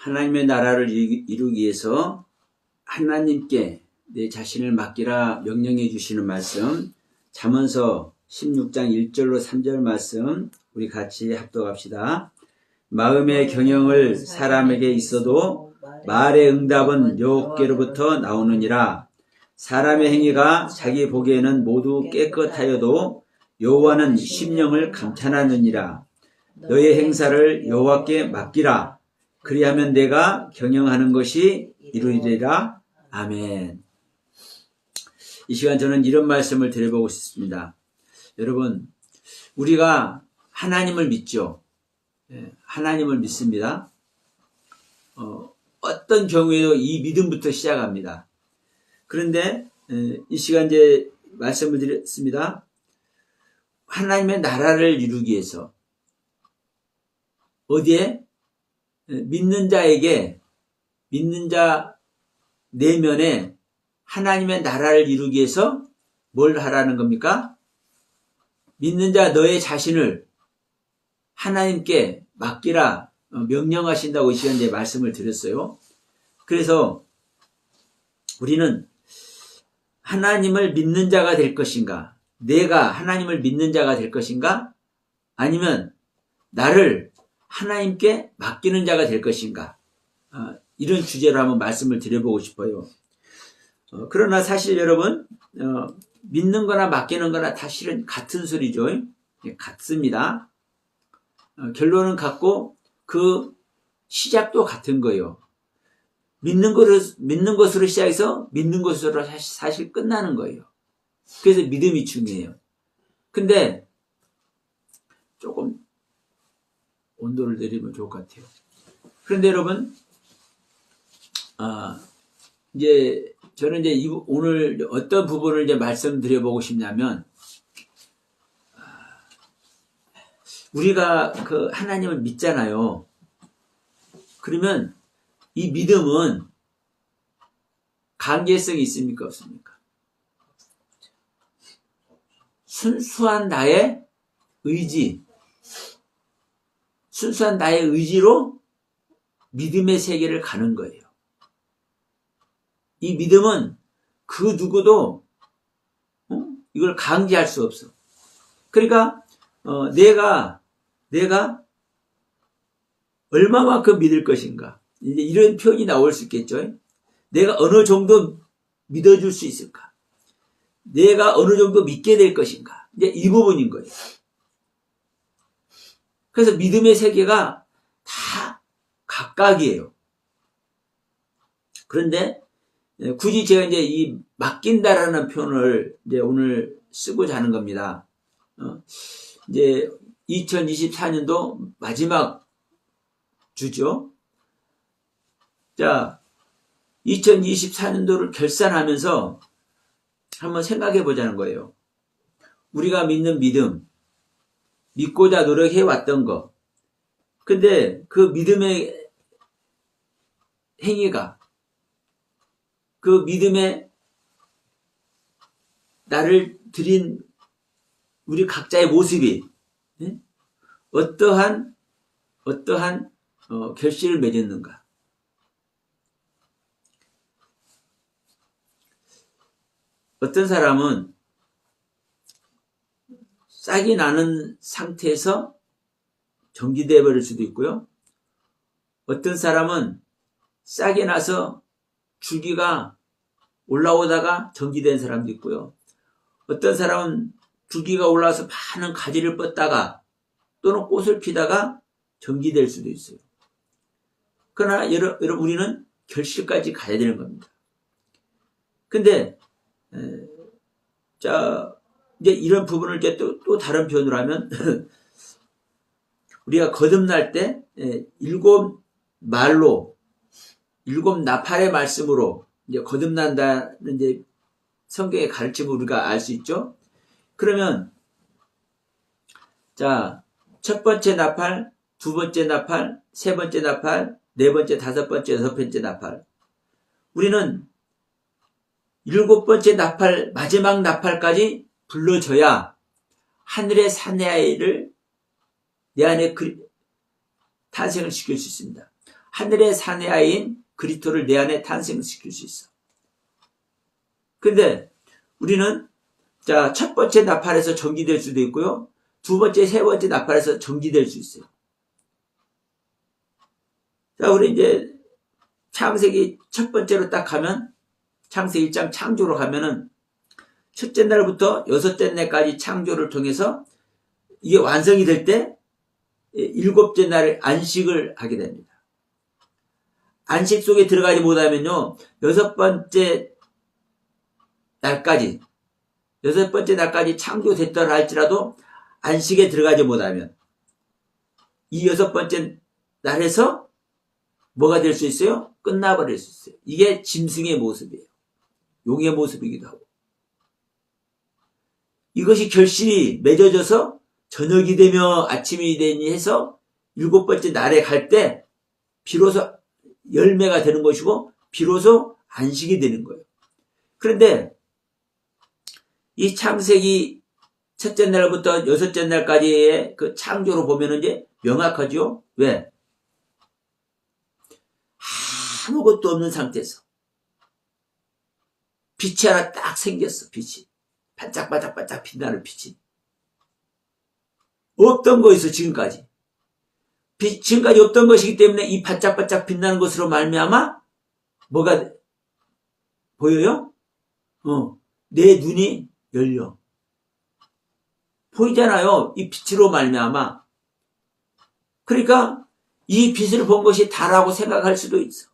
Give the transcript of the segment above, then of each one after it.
하나님의 나라를 이루기 위해서 하나님께 내 자신을 맡기라 명령해 주시는 말씀, 잠언서 16장 1절로 3절 말씀 우리 같이 합독합시다. 마음의 경영을 사람에게 있어도 말의 응답은 여호와께로부터 나오느니라. 사람의 행위가 자기 보기에는 모두 깨끗하여도 여호와는 심령을 감탄하느니라. 너의 행사를 여호와께 맡기라. 그리하면 내가 경영하는 것이 이루리라. 아멘. 이 시간 저는 이런 말씀을 드려보고 싶습니다. 여러분, 우리가 하나님을 믿죠. 하나님을 믿습니다. 어떤 경우에도 이 믿음부터 시작합니다. 그런데 이 시간 이제 말씀을 드렸습니다. 하나님의 나라를 이루기 위해서 어디에? 믿는 자에게, 믿는 자 내면에 하나님의 나라를 이루기 위해서 뭘 하라는 겁니까? 믿는 자 너의 자신을 하나님께 맡기라 명령하신다고 이 시간에 말씀을 드렸어요. 그래서 우리는 하나님을 믿는 자가 될 것인가? 내가 하나님을 믿는 자가 될 것인가? 아니면 나를 하나님께 맡기는 자가 될 것인가? 이런 주제로 한번 말씀을 드려보고 싶어요. 그러나 사실 여러분, 믿는 거나 맡기는 거나 다 실은 같은 소리죠. 같습니다. 결론은 같고 그 시작도 같은 거예요. 믿는 것으로 시작해서 믿는 것으로 사실 끝나는 거예요. 그래서 믿음이 중요해요. 근데 조금 온도를 내리면 좋을 것 같아요. 그런데 여러분, 이제 저는 이제 오늘 어떤 부분을 이제 말씀드려보고 싶냐면, 우리가 그 하나님을 믿잖아요. 그러면 이 믿음은 강제성이 있습니까? 없습니까? 순수한 나의 의지, 순수한 나의 의지로 믿음의 세계를 가는 거예요. 이 믿음은 그 누구도 이걸 강제할 수 없어. 그러니까 내가 얼마만큼 믿을 것인가, 이제 이런 표현이 나올 수 있겠죠. 내가 어느 정도 믿어줄 수 있을까, 내가 어느 정도 믿게 될 것인가, 이제 이 부분인 거예요. 그래서 믿음의 세계가 다 각각이에요. 그런데 굳이 제가 이제 이 맡긴다라는 표현을 이제 오늘 쓰고자 하는 겁니다. 이제 2024년도 마지막 주죠. 자, 2024년도를 결산하면서 한번 생각해 보자는 거예요. 우리가 믿는 믿음, 믿고자 노력해 왔던 거. 근데 그 믿음의 행위가, 그 믿음의 나를 드린 우리 각자의 모습이 어떠한 결실을 맺었는가. 어떤 사람은 싹이 나는 상태에서 정지되어 버릴 수도 있고요. 어떤 사람은 싹이 나서 줄기가 올라오다가 정지된 사람도 있고요. 어떤 사람은 줄기가 올라와서 많은 가지를 뻗다가 또는 꽃을 피다가 정지될 수도 있어요. 그러나 여러분, 우리는 결실까지 가야 되는 겁니다. 근데 자, 이제 이런 부분을 이제 또 다른 표현으로 하면 우리가 거듭날 때 일곱 나팔의 말씀으로 이제 거듭난다는 이제 성경의 가르침을 우리가 알 수 있죠. 그러면 자, 첫 번째 나팔, 두 번째 나팔, 세 번째 나팔, 네 번째, 다섯 번째, 여섯 번째 나팔. 우리는 일곱 번째 나팔, 마지막 나팔까지 불러줘야 하늘의 사내아이를 내 안에 탄생을 시킬 수 있습니다. 하늘의 사내아이인 그리스도를 내 안에 탄생시킬 수 있어. 근데 우리는 자, 첫 번째 나팔에서 전기될 수도 있고요. 두 번째, 세 번째 나팔에서 전기될 수 있어요. 자, 우리 이제 창세기 첫 번째로 딱 가면, 창세기 1장 창조로 가면은 첫째 날부터 여섯째 날까지 창조를 통해서 이게 완성이 될 때 일곱째 날 안식을 하게 됩니다. 안식 속에 들어가지 못하면요, 여섯 번째 날까지 창조됐더라 할지라도 안식에 들어가지 못하면 이 여섯 번째 날에서 뭐가 될 수 있어요? 끝나버릴 수 있어요. 이게 짐승의 모습이에요. 용의 모습이기도 하고. 이것이 결실이 맺어져서 저녁이 되며 아침이 되니 해서 일곱 번째 날에 갈 때 비로소 열매가 되는 것이고 비로소 안식이 되는 거예요. 그런데 이 창세기 첫째 날부터 여섯째 날까지의 그 창조로 보면은 이제 명확하죠? 왜? 아무것도 없는 상태에서 빛이 하나 딱 생겼어. 빛이 반짝반짝반짝 빛나는 빛이 없던 거였어. 지금까지 없던 것이기 때문에 이 반짝반짝 빛나는 것으로 말미암아 뭐가 보여요? 내 눈이 열려 보이잖아요. 이 빛으로 말미암아. 그러니까 이 빛을 본 것이 다라고 생각할 수도 있어.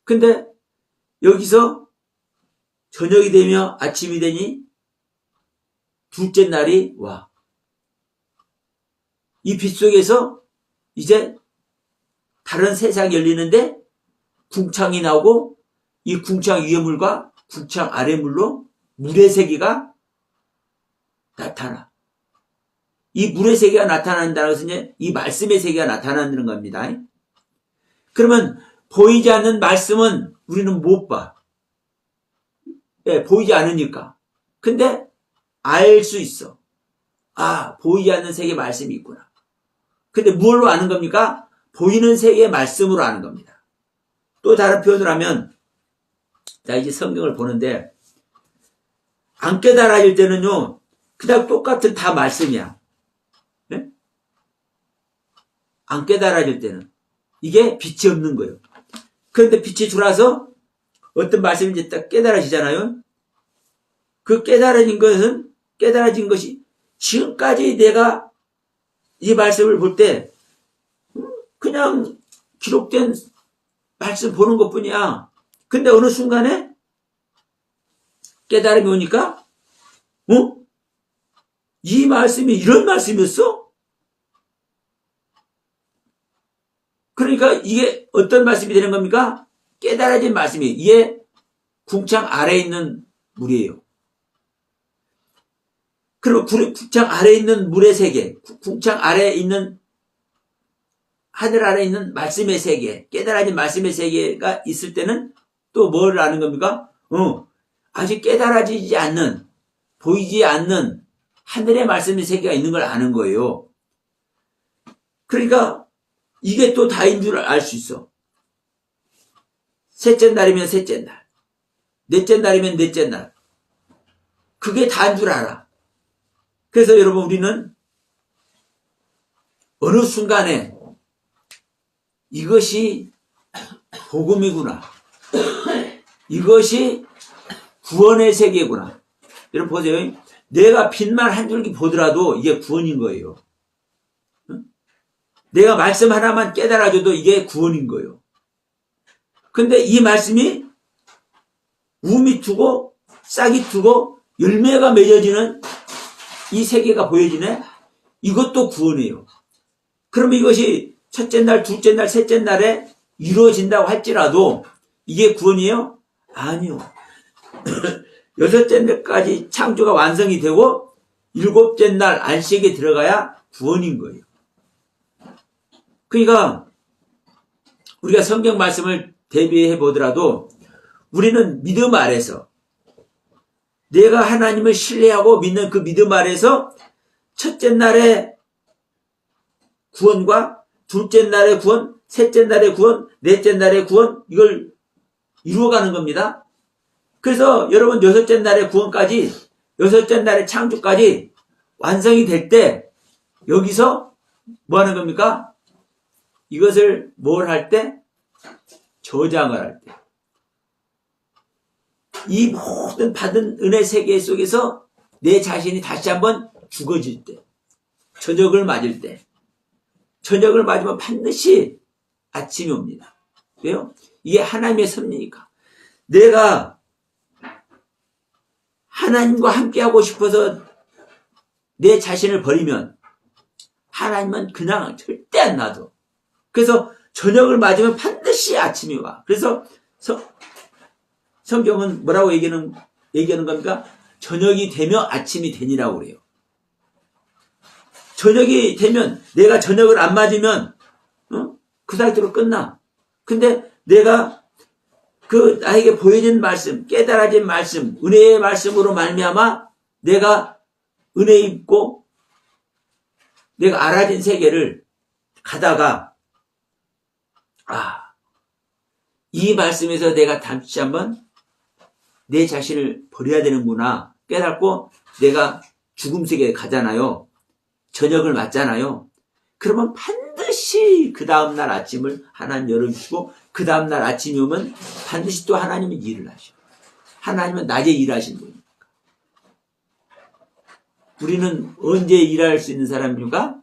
근데 여기서 저녁이 되며 아침이 되니 둘째 날이 와. 이 빛 속에서 이제 다른 세상이 열리는데 궁창이 나오고 이 궁창 위의 물과 궁창 아래 물로 물의 세계가 나타나. 이 물의 세계가 나타난다는 것은 이제 이 말씀의 세계가 나타나는 겁니다. 그러면 보이지 않는 말씀은 우리는 못 봐. 네, 보이지 않으니까. 근데 알 수 있어. 아, 보이지 않는 세계 말씀이 있구나. 근데 뭘로 아는 겁니까? 보이는 세계의 말씀으로 아는 겁니다. 또 다른 표현을 하면, 자, 이제 성경을 보는데, 안 깨달아질 때는요, 그냥 똑같은 다 말씀이야. 네? 안 깨달아질 때는. 이게 빛이 없는 거예요. 그런데 빛이 들어와서 어떤 말씀인지 딱 깨달아지잖아요. 그 깨달아진 것이 지금까지 내가 이 말씀을 볼 때 그냥 기록된 말씀 보는 것 뿐이야. 근데 어느 순간에 깨달음이 오니까 이 말씀이 이런 말씀이었어? 그러니까 이게 어떤 말씀이 되는 겁니까? 깨달아진 말씀이. 이게 궁창 아래에 있는 물이에요. 그리고 궁창 아래에 있는 물의 세계, 궁창 아래에 있는 하늘 아래에 있는 말씀의 세계, 깨달아진 말씀의 세계가 있을 때는 또 뭘 아는 겁니까? 아직 깨달아지지 않는, 보이지 않는 하늘의 말씀의 세계가 있는 걸 아는 거예요. 그러니까 이게 또 다인 줄 알 수 있어. 셋째 날이면 셋째 날, 넷째 날이면 넷째 날. 그게 다인 줄 알아. 그래서 여러분, 우리는 어느 순간에 이것이 복음이구나. 이것이 구원의 세계구나. 여러분 보세요. 내가 빛만 한 줄기 보더라도 이게 구원인 거예요. 내가 말씀 하나만 깨달아줘도 이게 구원인 거예요. 근데 이 말씀이 우미 트고 싹이 트고 열매가 맺어지는 이 세계가 보여지네? 이것도 구원이에요. 그러면 이것이 첫째 날, 둘째 날, 셋째 날에 이루어진다고 할지라도 이게 구원이에요? 아니요. 여섯째 날까지 창조가 완성이 되고 일곱째 날 안식에 들어가야 구원인 거예요. 그러니까 우리가 성경 말씀을 대비해 보더라도 우리는 믿음 아래서 내가 하나님을 신뢰하고 믿는 그 믿음 아래서 첫째 날의 구원과 둘째 날의 구원, 셋째 날의 구원, 넷째 날의 구원, 이걸 이루어가는 겁니다. 그래서 여러분 여섯째 날의 구원까지, 여섯째 날의 창조까지 완성이 될 때 여기서 뭐 하는 겁니까? 이것을 뭘 할 때? 저장을 할 때. 이 모든 받은 은혜 세계 속에서 내 자신이 다시 한번 죽어질 때, 저녁을 맞을 때, 저녁을 맞으면 반드시 아침이 옵니다. 왜요? 이게 하나님의 섭리니까. 내가 하나님과 함께하고 싶어서 내 자신을 버리면 하나님은 그냥 절대 안 놔둬. 그래서 저녁을 맞으면 반드시 아침이 와. 그래서 성경은 뭐라고 얘기하는 겁니까? 저녁이 되며 아침이 되니라고 그래요. 저녁이 되면, 내가 저녁을 안 맞으면 그 상태로 끝나. 근데 내가 그 나에게 보여진 말씀, 깨달아진 말씀, 은혜의 말씀으로 말미암아 내가 은혜 입고 내가 알아진 세계를 가다가, 이 말씀에서 내가 다시 한번 내 자신을 버려야 되는구나 깨닫고 내가 죽음 세계에 가잖아요. 저녁을 맞잖아요. 그러면 반드시 그 다음날 아침을 하나님 열어주시고, 그 다음날 아침이 오면 반드시 또 하나님은 일을 하셔. 하나님은 낮에 일하시는 분이니까. 우리는 언제 일할 수 있는 사람입니까?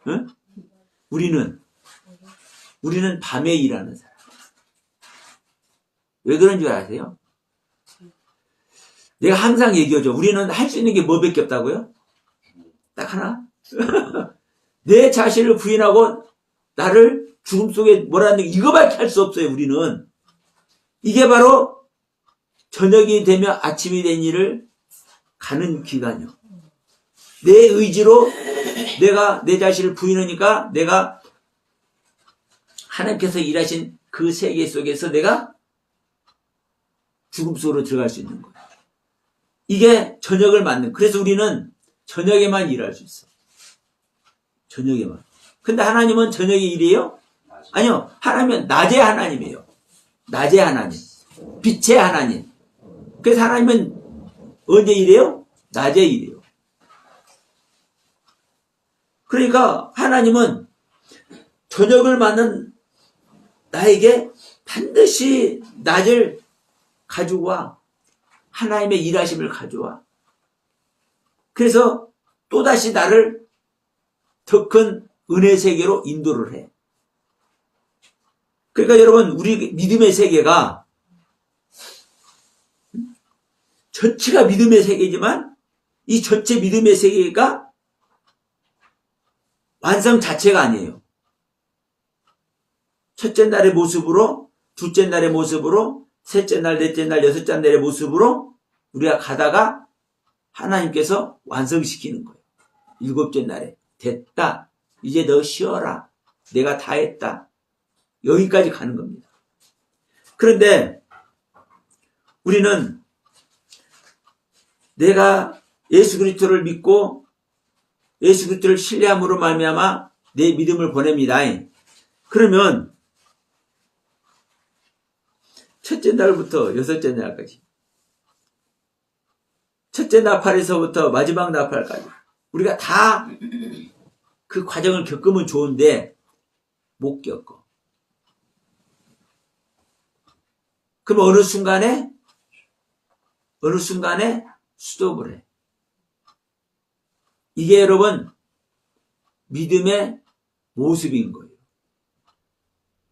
응? 우리는 밤에 일하는 사람. 왜 그런 줄 아세요? 내가 항상 얘기하죠. 우리는 할 수 있는 게 뭐밖에 없다고요? 딱 하나. 내 자신을 부인하고 나를 죽음 속에 몰아넣는 이거밖에 할 수 없어요. 우리는. 이게 바로 저녁이 되면 아침이 된 일을 가는 기간이요. 내 의지로 내가 내 자신을 부인하니까 내가 하나님께서 일하신 그 세계 속에서 내가 죽음 속으로 들어갈 수 있는 거예요. 이게 저녁을 맞는. 그래서 우리는 저녁에만 일할 수 있어. 저녁에만. 근데 하나님은 저녁에 일해요? 아니요. 하나님은 낮의 하나님이에요. 낮의 하나님. 빛의 하나님. 그래서 하나님은 언제 일해요? 낮에 일해요. 그러니까 하나님은 저녁을 맞는 나에게 반드시 낮을 가지고 와. 하나님의 일하심을 가져와. 그래서 또다시 나를 더 큰 은혜 세계로 인도를 해. 그러니까 여러분, 우리 믿음의 세계가 전체가 믿음의 세계지만 이 전체 믿음의 세계가 완성 자체가 아니에요. 첫째 날의 모습으로, 둘째 날의 모습으로, 셋째 날, 넷째 날, 여섯째 날의 모습으로 우리가 가다가 하나님께서 완성시키는 거예요. 일곱째 날에 됐다. 이제 너 쉬어라. 내가 다 했다. 여기까지 가는 겁니다. 그런데 우리는 내가 예수 그리스도를 믿고 예수 그리스도를 신뢰함으로 말미암아 내 믿음을 보냅니다. 그러면 첫째 날부터 여섯째 날까지, 첫째 나팔에서부터 마지막 나팔까지 우리가 다 그 과정을 겪으면 좋은데 못 겪어. 그럼 어느 순간에 스톱을 해. 이게 여러분 믿음의 모습인 거예요.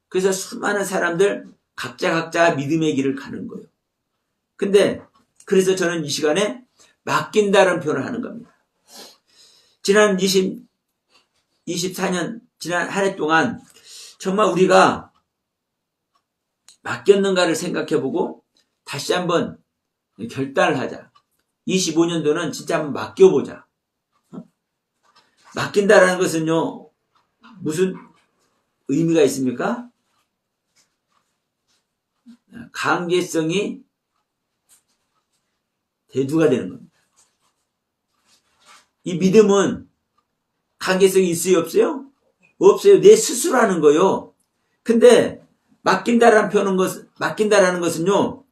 그래서 수많은 사람들 각자 믿음의 길을 가는 거예요. 근데 그래서 저는 이 시간에 맡긴다는 표현을 하는 겁니다. 지난 24년 지난 한 해 동안 정말 우리가 맡겼는가를 생각해보고 다시 한번 결단을 하자. 25년도는 진짜 한번 맡겨보자. 맡긴다라는 것은요, 무슨 의미가 있습니까? 관계성이 대두가 되는 겁니다. 이 믿음은 관계성이 있어요, 없어요? 없어요. 내 스스로 하는 거요. 근데 맡긴다라는 것은요,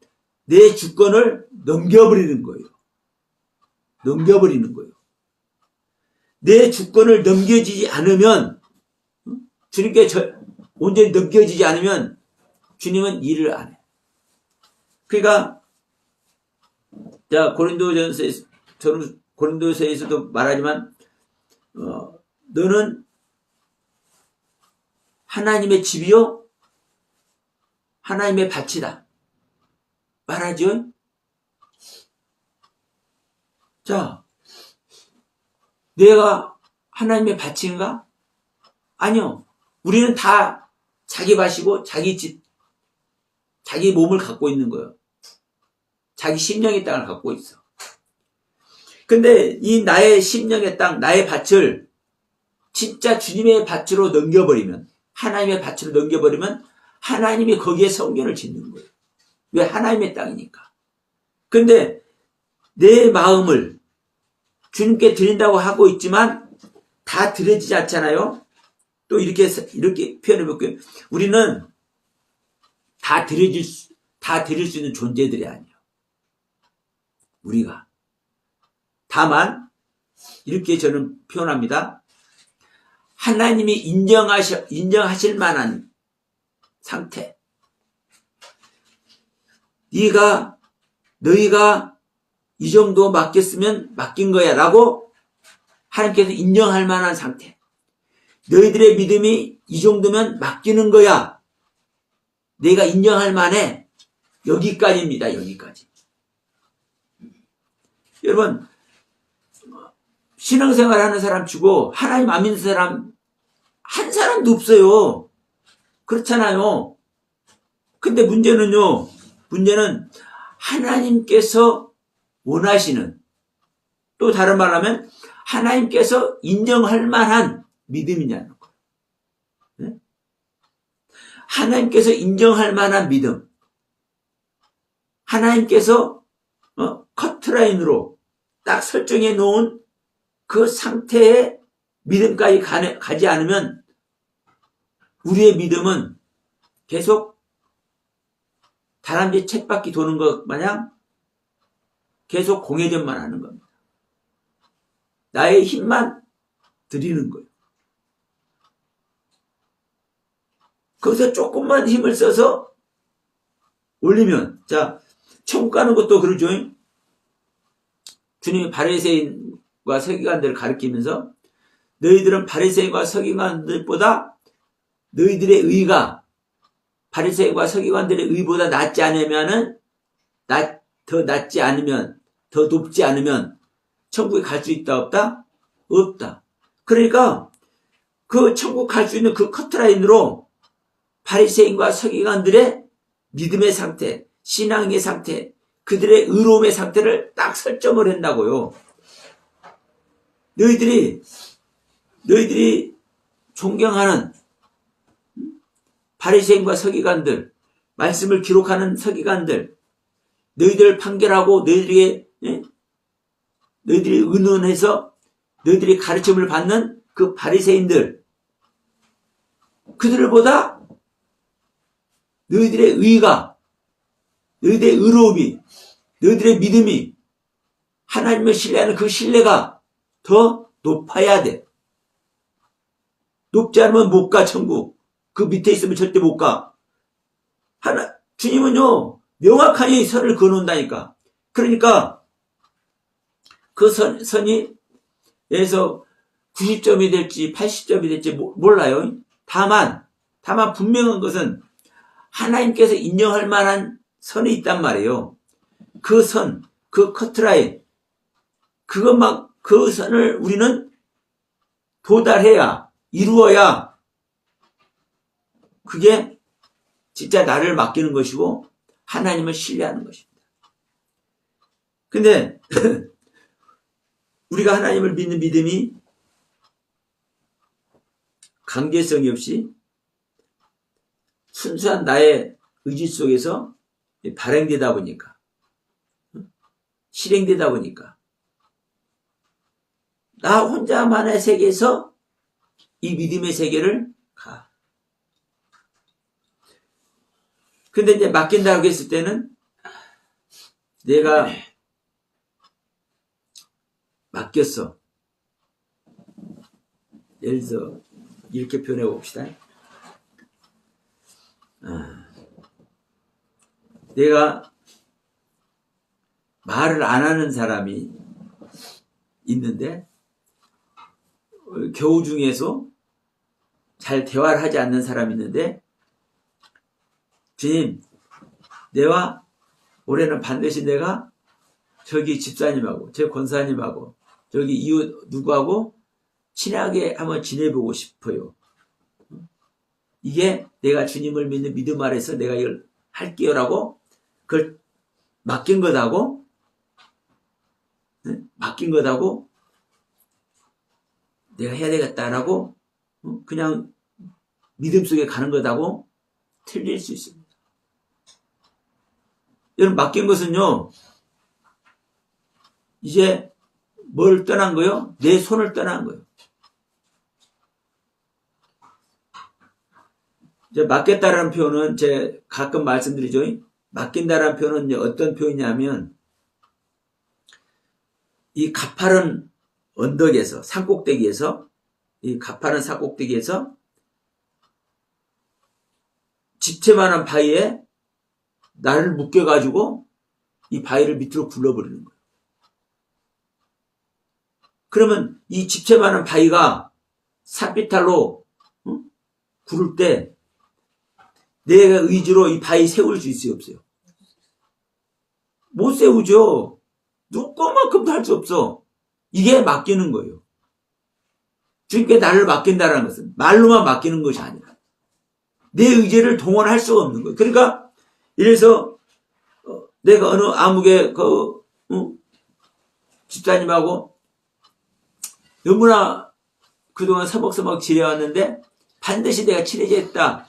내 주권을 넘겨버리는 거예요. 넘겨버리는 거예요. 내 주권을 넘겨지지 않으면, 주님께 온전히 넘겨지지 않으면 주님은 일을 안 해. 그러니까 자, 고린도서에서도 말하지만 너는 하나님의 집이요 하나님의 밭이다 말하죠. 자, 내가 하나님의 밭인가? 아니요. 우리는 다 자기 밭이고 자기 집, 자기 몸을 갖고 있는 거예요. 자기 심령의 땅을 갖고 있어. 근데 이 나의 심령의 땅, 나의 밭을 진짜 주님의 밭으로 넘겨버리면, 하나님의 밭으로 넘겨버리면 하나님이 거기에 성전을 짓는 거예요. 왜? 하나님의 땅이니까. 근데 내 마음을 주님께 드린다고 하고 있지만 다 드려지지 않잖아요. 또 이렇게 표현해 볼게요. 우리는 다 드릴 수 있는 존재들이 아니에요. 우리가. 다만 이렇게 저는 표현합니다. 하나님이 인정하실 만한 상태. 너희가 이 정도 맡겼으면 맡긴 거야 라고 하나님께서 인정할 만한 상태. 너희들의 믿음이 이 정도면 맡기는 거야. 내가 인정할 만해. 여기까지입니다. 여기까지. 여러분, 신앙생활 하는 사람 치고 하나님 안 믿는 사람 한 사람도 없어요. 그렇잖아요. 근데 문제는 하나님께서 원하시는, 또 다른 말로 하면 하나님께서 인정할 만한 믿음이냐는 거예요. 네? 하나님께서 인정할 만한 믿음. 하나님께서 커트라인으로 딱 설정해 놓은 그 상태의 믿음까지 가지 않으면 우리의 믿음은 계속 다람쥐 쳇바퀴 도는 것 마냥 계속 공회전만 하는 겁니다. 나의 힘만 드리는 거예요. 거기서 조금만 힘을 써서 올리면, 자, 천국 가는 것도 그러죠. 주님이 바리새인과 서기관들을 가리키면서 너희들은 바리새인과 서기관들보다 너희들의 의가 바리새인과 서기관들의 의보다 낫지 않으면은 더 낫지 않으면, 더 높지 않으면 천국에 갈 수 있다 없다? 없다. 그러니까 그 천국 갈 수 있는 그 커트라인으로 바리새인과 서기관들의 믿음의 상태, 신앙의 상태, 그들의 의로움의 상태를 딱 설정을 한다고요. 너희들이 존경하는 바리새인과 서기관들, 말씀을 기록하는 서기관들, 너희들을 판결하고 너희들이 의논해서 너희들이 가르침을 받는 그 바리새인들, 그들보다 너희들의 의가, 너희들의 의로움이, 너희들의 믿음이, 하나님을 신뢰하는 그 신뢰가 더 높아야 돼. 높지 않으면 못 가, 천국. 그 밑에 있으면 절대 못 가. 주님은요, 명확하게 선을 그어놓는다니까. 그러니까 그 선이 예에서 90점이 될지 80점이 될지 몰라요. 다만 분명한 것은 하나님께서 인정할 만한 선이 있단 말이에요. 그 선, 그 커트라인, 그 선을 우리는 도달해야, 이루어야 그게 진짜 나를 맡기는 것이고 하나님을 신뢰하는 것입니다. 근데 우리가 하나님을 믿는 믿음이 강제성이 없이 순수한 나의 의지 속에서 발행되다 보니까, 실행되다 보니까 나 혼자만의 세계에서 이 믿음의 세계를 가. 근데 이제 맡긴다고 했을 때는 내가 맡겼어. 예를 들어 이렇게 표현해 봅시다. 내가 말을 안 하는 사람이 있는데 교우 중에서 잘 대화를 하지 않는 사람이 있는데 주님, 내가 올해는 반드시 내가 저기 집사님하고 저 권사님하고 저기 이웃 누구하고 친하게 한번 지내보고 싶어요. 이게 내가 주님을 믿는 믿음 아래서 내가 이걸 할게요라고 그걸 맡긴 것하고 내가 해야 되겠다라고 그냥 믿음 속에 가는 것하고 틀릴 수 있습니다. 여러분, 맡긴 것은요, 이제 뭘 떠난 거요? 내 손을 떠난 거예요. 이제 맡겼다라는 표현은 제가 가끔 말씀드리죠. 맡긴다라는 표현은 이제 어떤 표현이냐면 이 가파른 언덕에서 산꼭대기에서 이 가파른 산꼭대기에서 집채만한 바위에 나를 묶여가지고 이 바위를 밑으로 굴러버리는 거예요. 그러면 이 집채만한 바위가 산비탈로 구를 때 내가 의지로 이 바위 세울 수 있어요, 없어요? 못 세우죠. 누구만큼도 할 수 없어. 이게 맡기는 거예요. 주님께 나를 맡긴다는 것은 말로만 맡기는 것이 아니라 내 의지를 동원할 수가 없는 거예요. 그러니까 이래서 내가 어느 암흑의 집사님하고 너무나 그동안 서먹서먹 지내왔는데 반드시 내가 친해지겠다.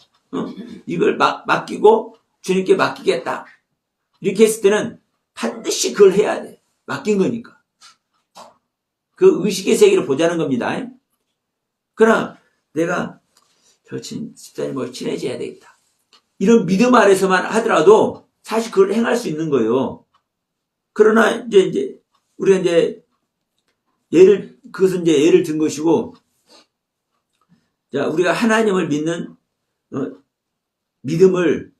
이걸 맡기고 주님께 맡기겠다. 이렇게 했을 때는 반드시 그걸 해야 돼. 맡긴 거니까. 그 의식의 세계를 보자는 겁니다. 그러나 내가 저 집사님하고 친해져야 되겠다. 이런 믿음 아래서만 하더라도 사실 그걸 행할 수 있는 거예요. 그러나 이제 우리가 이제 그것은 이제 예를 든 것이고, 자, 우리가 하나님을 믿는 믿음을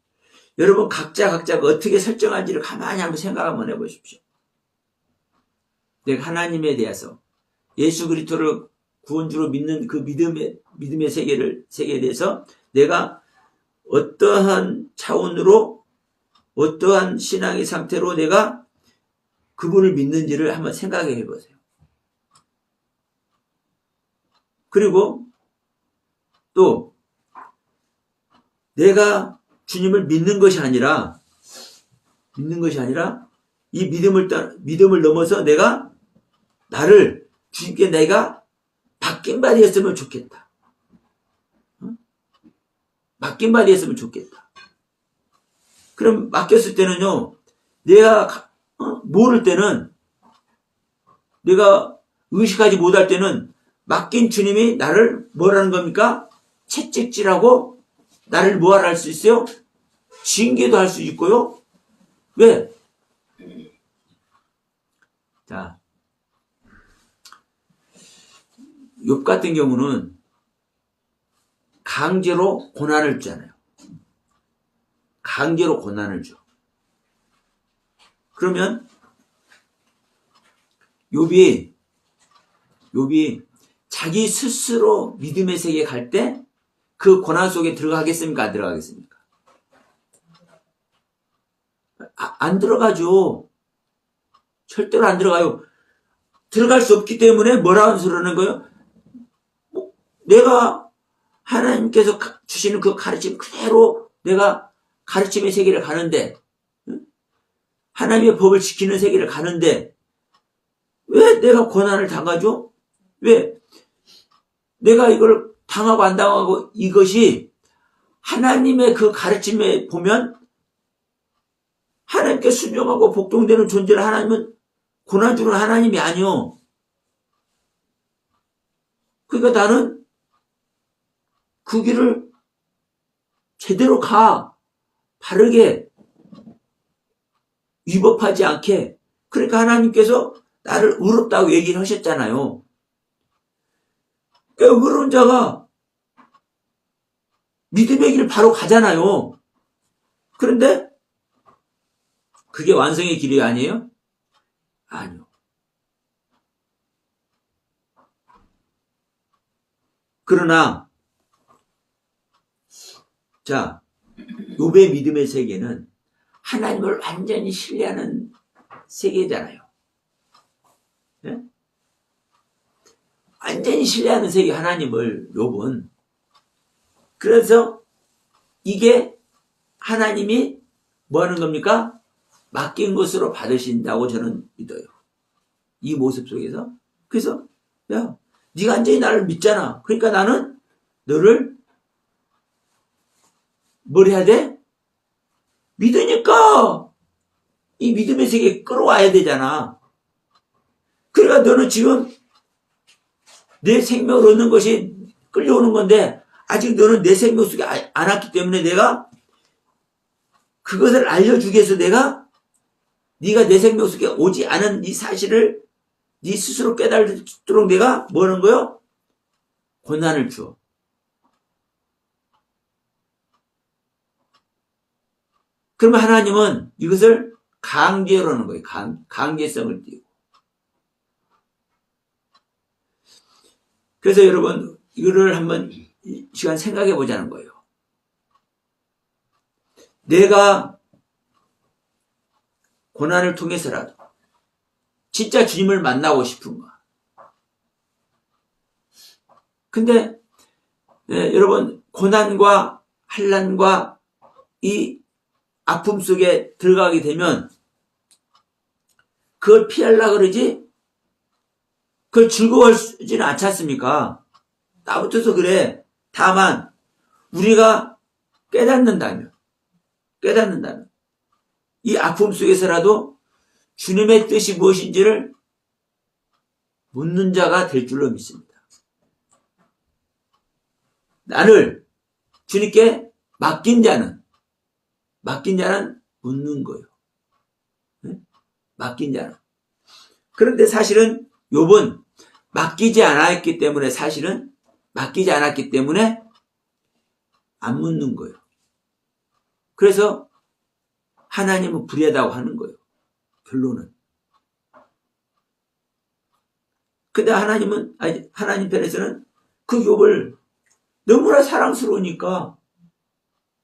여러분 각자가 어떻게 설정한지를 가만히 한번 생각 한번 해보십시오. 내가 하나님에 대해서 예수 그리스도를 구원주로 믿는 그 믿음의 세계에 대해서 내가 어떠한 차원으로 어떠한 신앙의 상태로 내가 그분을 믿는지를 한번 생각해 보세요. 그리고 또 내가 주님을 믿는 것이 아니라 이 믿음을 넘어서 내가 나를 주님께 내가 맡긴 바 되었으면 좋겠다. 맡긴 바 되었으면 좋겠다. 그럼 맡겼을 때는요, 내가 모를 때는, 내가 의식하지 못할 때는 맡긴 주님이 나를 뭐라는 겁니까? 채찍질하고 나를 뭐하라 할 수 있어요? 징계도 할 수 있고요. 왜? 자, 욥 같은 경우는 강제로 고난을 주잖아요. 강제로 고난을 줘. 그러면 욥이 자기 스스로 믿음의 세계에 갈 때 그 고난 속에 들어가겠습니까? 안 들어가겠습니까? 안 들어가죠. 절대로 안 들어가요. 들어갈 수 없기 때문에 뭐라고 소리하는 거예요? 내가 하나님께서 주시는 그 가르침 그대로 내가 가르침의 세계를 가는데, 하나님의 법을 지키는 세계를 가는데 왜 내가 고난을 당하죠? 왜? 내가 이걸 당하고 안 당하고, 이것이 하나님의 그 가르침에 보면 하나님께 순종하고 복종되는 존재를 하나님은 고난 주는 하나님이 아니요. 그러니까 나는 그 길을 제대로 가. 바르게 위법하지 않게. 그러니까 하나님께서 나를 의롭다고 얘기를 하셨잖아요. 그러니까 의로운 자가 믿음의 길을 바로 가잖아요. 그런데 그게 완성의 길이 아니에요? 아니요. 그러나 자, 욥의 믿음의 세계는 하나님을 완전히 신뢰하는 세계잖아요. 네? 완전히 신뢰하는 세계, 하나님을, 욥은. 그래서 이게 하나님이 뭐 하는 겁니까? 맡긴 것으로 받으신다고 저는 믿어요. 이 모습 속에서. 그래서 야, 네가 완전히 나를 믿잖아. 그러니까 나는 너를 뭘 해야 돼? 믿으니까 이 믿음의 세계에 끌어와야 되잖아. 그러니까 너는 지금 내 생명을 얻는 것이 끌려오는 건데 아직 너는 내 생명 속에 안 왔기 때문에 내가 그것을 알려주기 위해서 내가 네가 내 생명 속에 오지 않은 이 사실을 네 스스로 깨달도록 내가 뭐 하는 거요? 고난을 줘. 그러면 하나님은 이것을 강제로 하는 거예요. 강제성을 띄고. 그래서 여러분 이거를 한번 이 시간 생각해 보자는 거예요. 내가 고난을 통해서라도 진짜 주님을 만나고 싶은가? 근데 여러분 고난과 환난과 이 아픔 속에 들어가게 되면 그걸 피하려고 그러지 그걸 즐거워하지는 않지 않습니까? 나부터서 그래. 다만 우리가 깨닫는다면 이 아픔 속에서라도 주님의 뜻이 무엇인지를 묻는 자가 될 줄로 믿습니다. 나를 주님께 맡긴 자는 묻는 거예요. 네? 맡긴 자는. 그런데 사실은 욥은 맡기지 않았기 때문에 안 묻는 거예요. 그래서 하나님은 불의하다고 하는 거예요. 결론은. 근데 하나님 편에서는 그 욥을 너무나 사랑스러우니까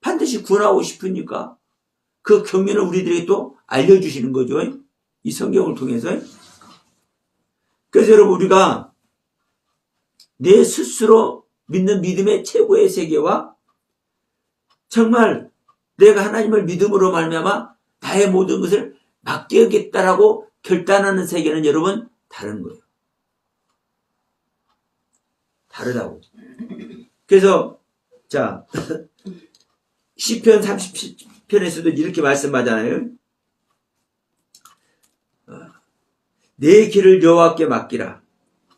반드시 구원하고 싶으니까 그 경륜을 우리들에게 또 알려주시는 거죠. 이 성경을 통해서. 그래서 여러분 우리가 내 스스로 믿는 믿음의 최고의 세계와 정말 내가 하나님을 믿음으로 말미암아 나의 모든 것을 맡기겠다라고 결단하는 세계는 여러분 다른 거예요. 다르다고. 그래서 자 시편 30편에서도 이렇게 말씀하잖아요. 내 길을 여호와께 맡기라.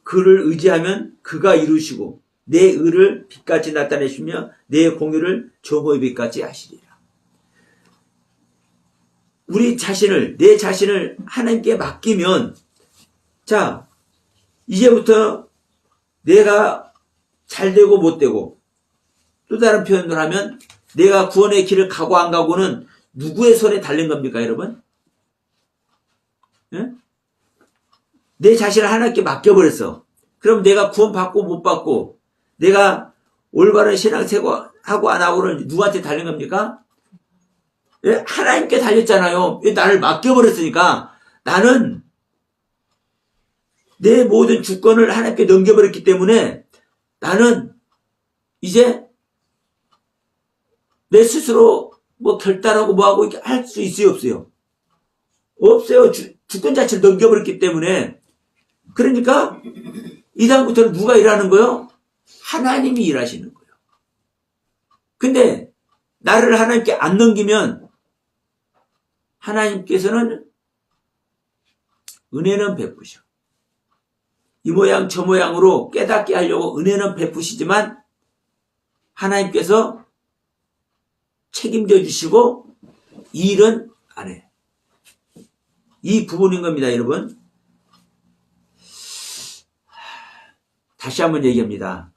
그를 의지하면 그가 이루시고 내 의를 빛같이 나타내시며 내 공의를 조모의 빛같이 하시리라. 내 자신을 하나님께 맡기면 자 이제부터 내가 잘되고 못되고 또 다른 표현을 하면 내가 구원의 길을 가고 안 가고는 누구의 손에 달린 겁니까 여러분? 네? 내 자신을 하나님께 맡겨버렸어. 그럼 내가 구원받고 못 받고 내가 올바른 신앙생활하고 안 하고는 누구한테 달린 겁니까? 하나님께 달렸잖아요. 나를 맡겨버렸으니까 나는 내 모든 주권을 하나님께 넘겨버렸기 때문에 나는 이제 내 스스로 뭐 결단하고 뭐하고 이렇게 할 수 있어요 없어요? 없어요. 주권 자체를 넘겨버렸기 때문에. 그러니까 이 다음부터는 누가 일하는 거요? 하나님이 일하시는 거예요. 근데 나를 하나님께 안 넘기면 하나님께서는 은혜는 베푸셔. 이 모양 저 모양으로 깨닫게 하려고 은혜는 베푸시지만 하나님께서 책임져 주시고 이 일은 안 해. 이 부분인 겁니다, 여러분. 다시 한번 얘기합니다.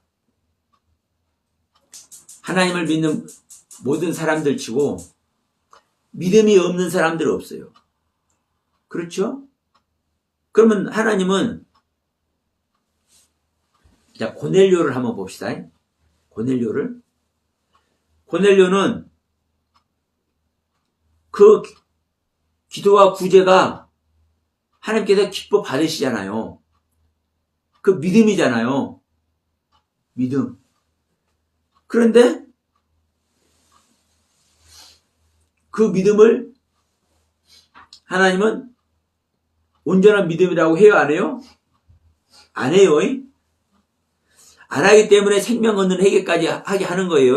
하나님을 믿는 모든 사람들 치고 믿음이 없는 사람들 없어요. 그렇죠? 그러면 하나님은, 자, 고넬료를 한번 봅시다. 고넬료는 그 기도와 구제가 하나님께서 기뻐 받으시잖아요. 그 믿음이잖아요. 믿음. 그런데 그 믿음을 하나님은 온전한 믿음이라고 해요, 안 해요? 안 해요. 안 하기 때문에 생명 얻는 회개까지 하게 하는 거예요.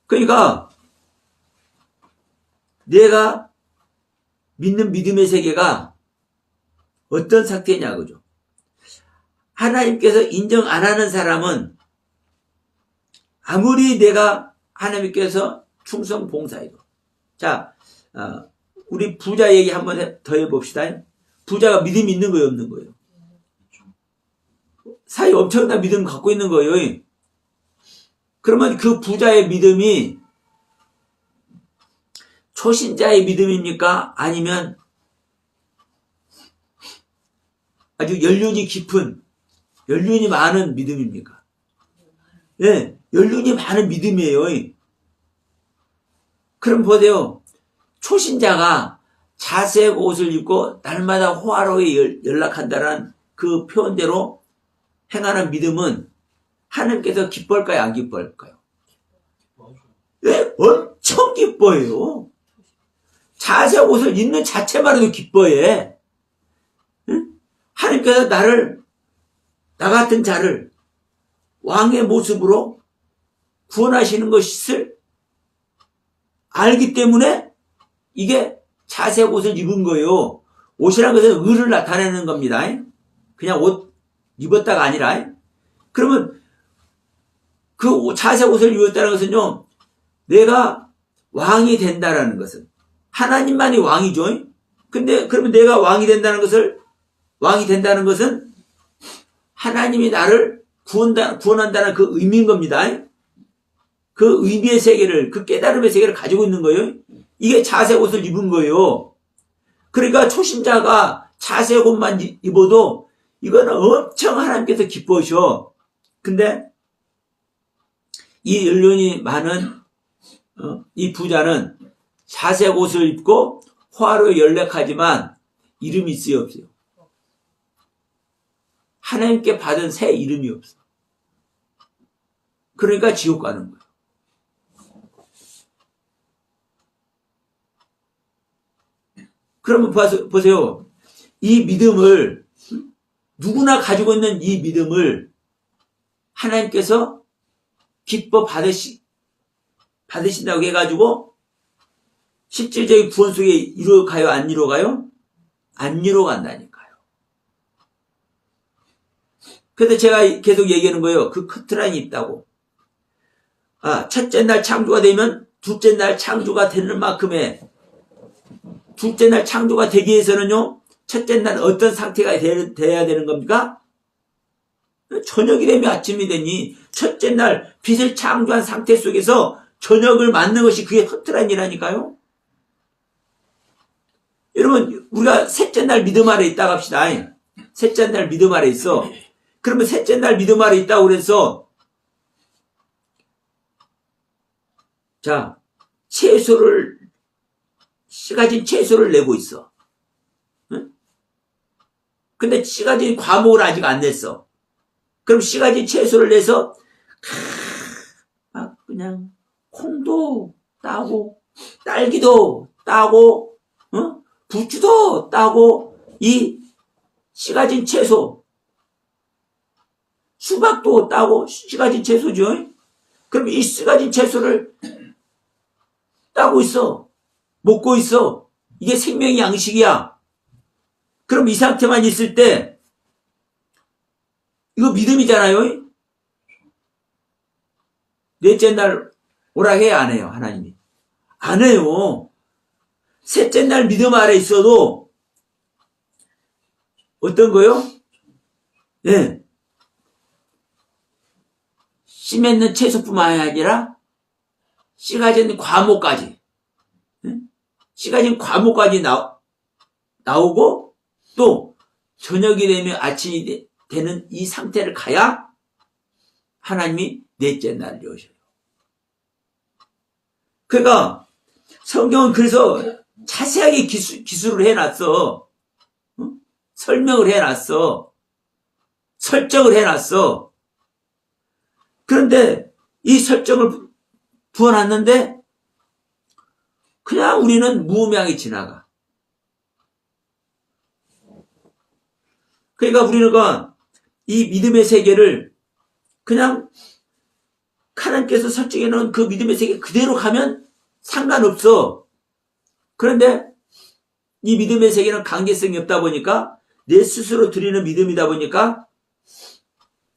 그러니까 내가 믿는 믿음의 세계가 어떤 상태냐, 그죠? 하나님께서 인정 안 하는 사람은 아무리 내가 하나님께서 충성 봉사해도. 자, 우리 부자 얘기 한번 더 해봅시다. 부자가 믿음이 있는 거예요, 없는 거예요? 사이 엄청난 믿음 갖고 있는 거예요. 그러면 그 부자의 믿음이 초신자의 믿음입니까? 아니면 아주 연륜이 깊은, 연륜이 많은 믿음입니까? 예, 연륜이 많은 믿음이에요. 그럼 보세요. 초신자가 자색 옷을 입고 날마다 호화로에 연락한다는 그 표현대로 행하는 믿음은 하나님께서 기뻐할까요? 안 기뻐할까요? 예, 엄청 기뻐해요. 자색 옷을 입는 자체만 해도 기뻐해. 응? 하나님께서 나 같은 자를 왕의 모습으로 구원하시는 것을 알기 때문에 이게 자색 옷을 입은 거예요. 옷이라는 것은 의를 나타내는 겁니다. 그냥 옷 입었다가 아니라. 그러면 그 자색 옷을 입었다는 것은요, 내가 왕이 된다는 것은 하나님만이 왕이죠. 근데 그러면 내가 왕이 된다는 것은 하나님이 나를 구원한다는 그 의미인 겁니다. 그 의미의 세계를, 그 깨달음의 세계를 가지고 있는 거예요. 이게 자색 옷을 입은 거예요. 그러니까 초신자가 자색 옷만 입어도 이거는 엄청 하나님께서 기뻐하셔. 근데 이 연륜이 많은 이 부자는 자색 옷을 입고 호화로에 연락하지만 이름이 있어요, 없어요? 하나님께 받은 새 이름이 없어. 그러니까 지옥 가는 거예요. 그러면 보세요. 이 믿음을, 누구나 가지고 있는 이 믿음을 하나님께서 기뻐 받으신다고 해가지고 실질적인 구원 속에 이루어가요, 안 이루어가요? 안 이루어간다니까요. 그래서 제가 계속 얘기하는 거예요. 그 커트라인이 있다고. 첫째 날 창조가 되면 둘째 날 창조가 되는 만큼의, 둘째 날 창조가 되기 위해서는요, 첫째 날 어떤 상태가 돼야 되는 겁니까? 저녁이 되면 아침이 되니 첫째 날 빛을 창조한 상태 속에서 저녁을 맞는 것이 그게 커트라인이라니까요. 여러분, 우리가 셋째 날 믿음 아래 있다고 합시다. 셋째 날 믿음 아래 있어. 그러면 셋째 날 믿음 아래 있다고 그래서, 자, 씨 가진 채소를 내고 있어. 응? 근데 씨 가진 과목을 아직 안 냈어. 그럼 씨 가진 채소를 내서, 그냥, 콩도 따고, 딸기도 따고, 부추도 따고, 이 씨 가진 채소, 수박도 따고, 씨 가진 채소죠. 그럼 이 씨 가진 채소를 따고 있어. 먹고 있어. 이게 생명의 양식이야. 그럼 이 상태만 있을 때, 이거 믿음이잖아요. 넷째 날 오라 해야 안 해요, 하나님이? 안 해요. 셋째 날 믿음 아래 있어도 어떤 거요? 예. 씨 맺는 채소뿐만 아니라 씨가 진 과목까지, 씨가 진 과목까지 나오고 또 저녁이 되면 아침이 되는 이 상태를 가야 하나님이 넷째 날을 여셔요. 그러니까 성경은 그래서 자세하게 기술을 해놨어. 설명을 해놨어. 설정을 해놨어. 그런데 이 설정을 부어놨는데 그냥 우리는 무의미하게 지나가. 그러니까 우리가 이 믿음의 세계를 그냥 하나님께서 설정해 놓은 그 믿음의 세계 그대로 가면 상관없어. 그런데 이 믿음의 세계는 강제성이 없다 보니까 내 스스로 드리는 믿음이다 보니까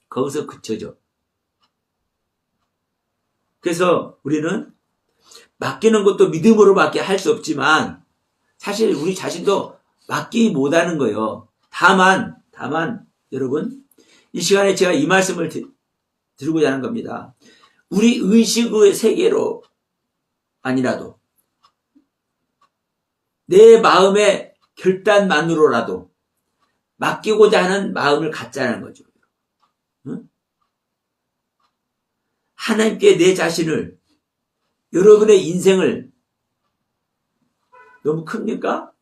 거기서 그쳐져. 그래서 우리는 맡기는 것도 믿음으로밖에 할 수 없지만 사실 우리 자신도 맡기지 못하는 거예요. 다만 여러분 이 시간에 제가 이 말씀을 드리고자 하는 겁니다. 우리 의식의 세계로 아니라도 내 마음의 결단만으로라도 맡기고자 하는 마음을 갖자는 거죠. 응? 하나님께 내 자신을, 여러분의 인생을 너무 큽니까?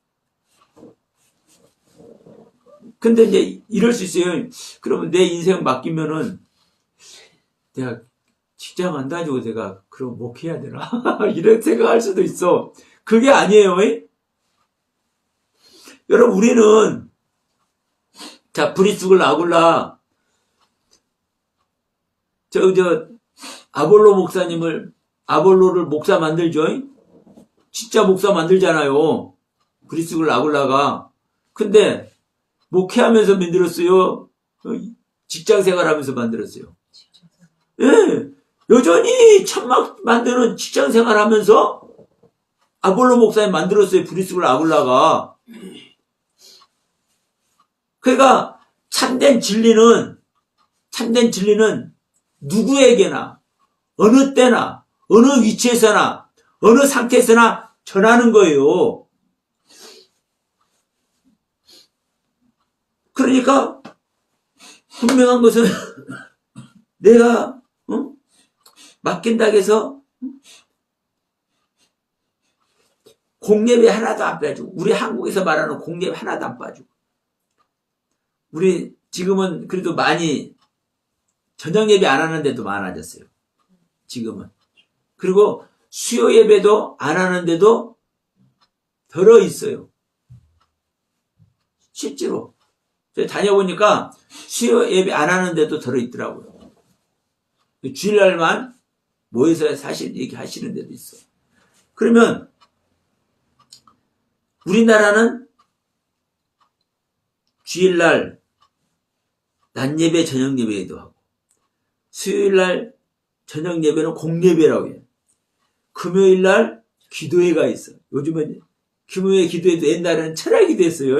근데 이제 이럴 수 있어요. 그러면 내 인생 맡기면은 내가 직장 안 다니고 내가 그럼 목회해야 되나? 이런 생각할 수도 있어. 그게 아니에요. 여러분 우리는 자 브리스글 아굴라 아볼로를 목사 만들죠. 진짜 목사 만들잖아요. 브리스글 아굴라가. 근데 목회하면서 만들었어요? 직장 생활하면서 만들었어요? 예, 여전히 천막 만드는 직장 생활하면서 아볼로 목사님 만들었어요. 브리스글 아굴라가. 그러니까 참된 진리는 누구에게나 어느 때나 어느 위치에서나 어느 상태에서나 전하는 거예요. 그러니까 분명한 것은 내가 맡긴다고 해서 공예배 하나도 안 빼주고, 우리 한국에서 말하는 공예배 하나도 안 빠지고, 우리 지금은 그래도 많이 저녁 예배 안 하는 데도 많아졌어요. 지금은. 그리고 수요 예배도 안 하는데도 덜어 있어요. 실제로. 저희 다녀보니까 수요 예배 안 하는데도 덜어 있더라고요. 주일날만 모여서 사실 얘기하시는 데도 있어. 그러면 우리나라는 주일날 낮 예배, 저녁 예배도 하고, 수요일날 저녁 예배는 공예배라고 해요. 금요일날 기도회가 있어. 요즘은 금요일 기도회도 옛날에는 철야 기도했어요.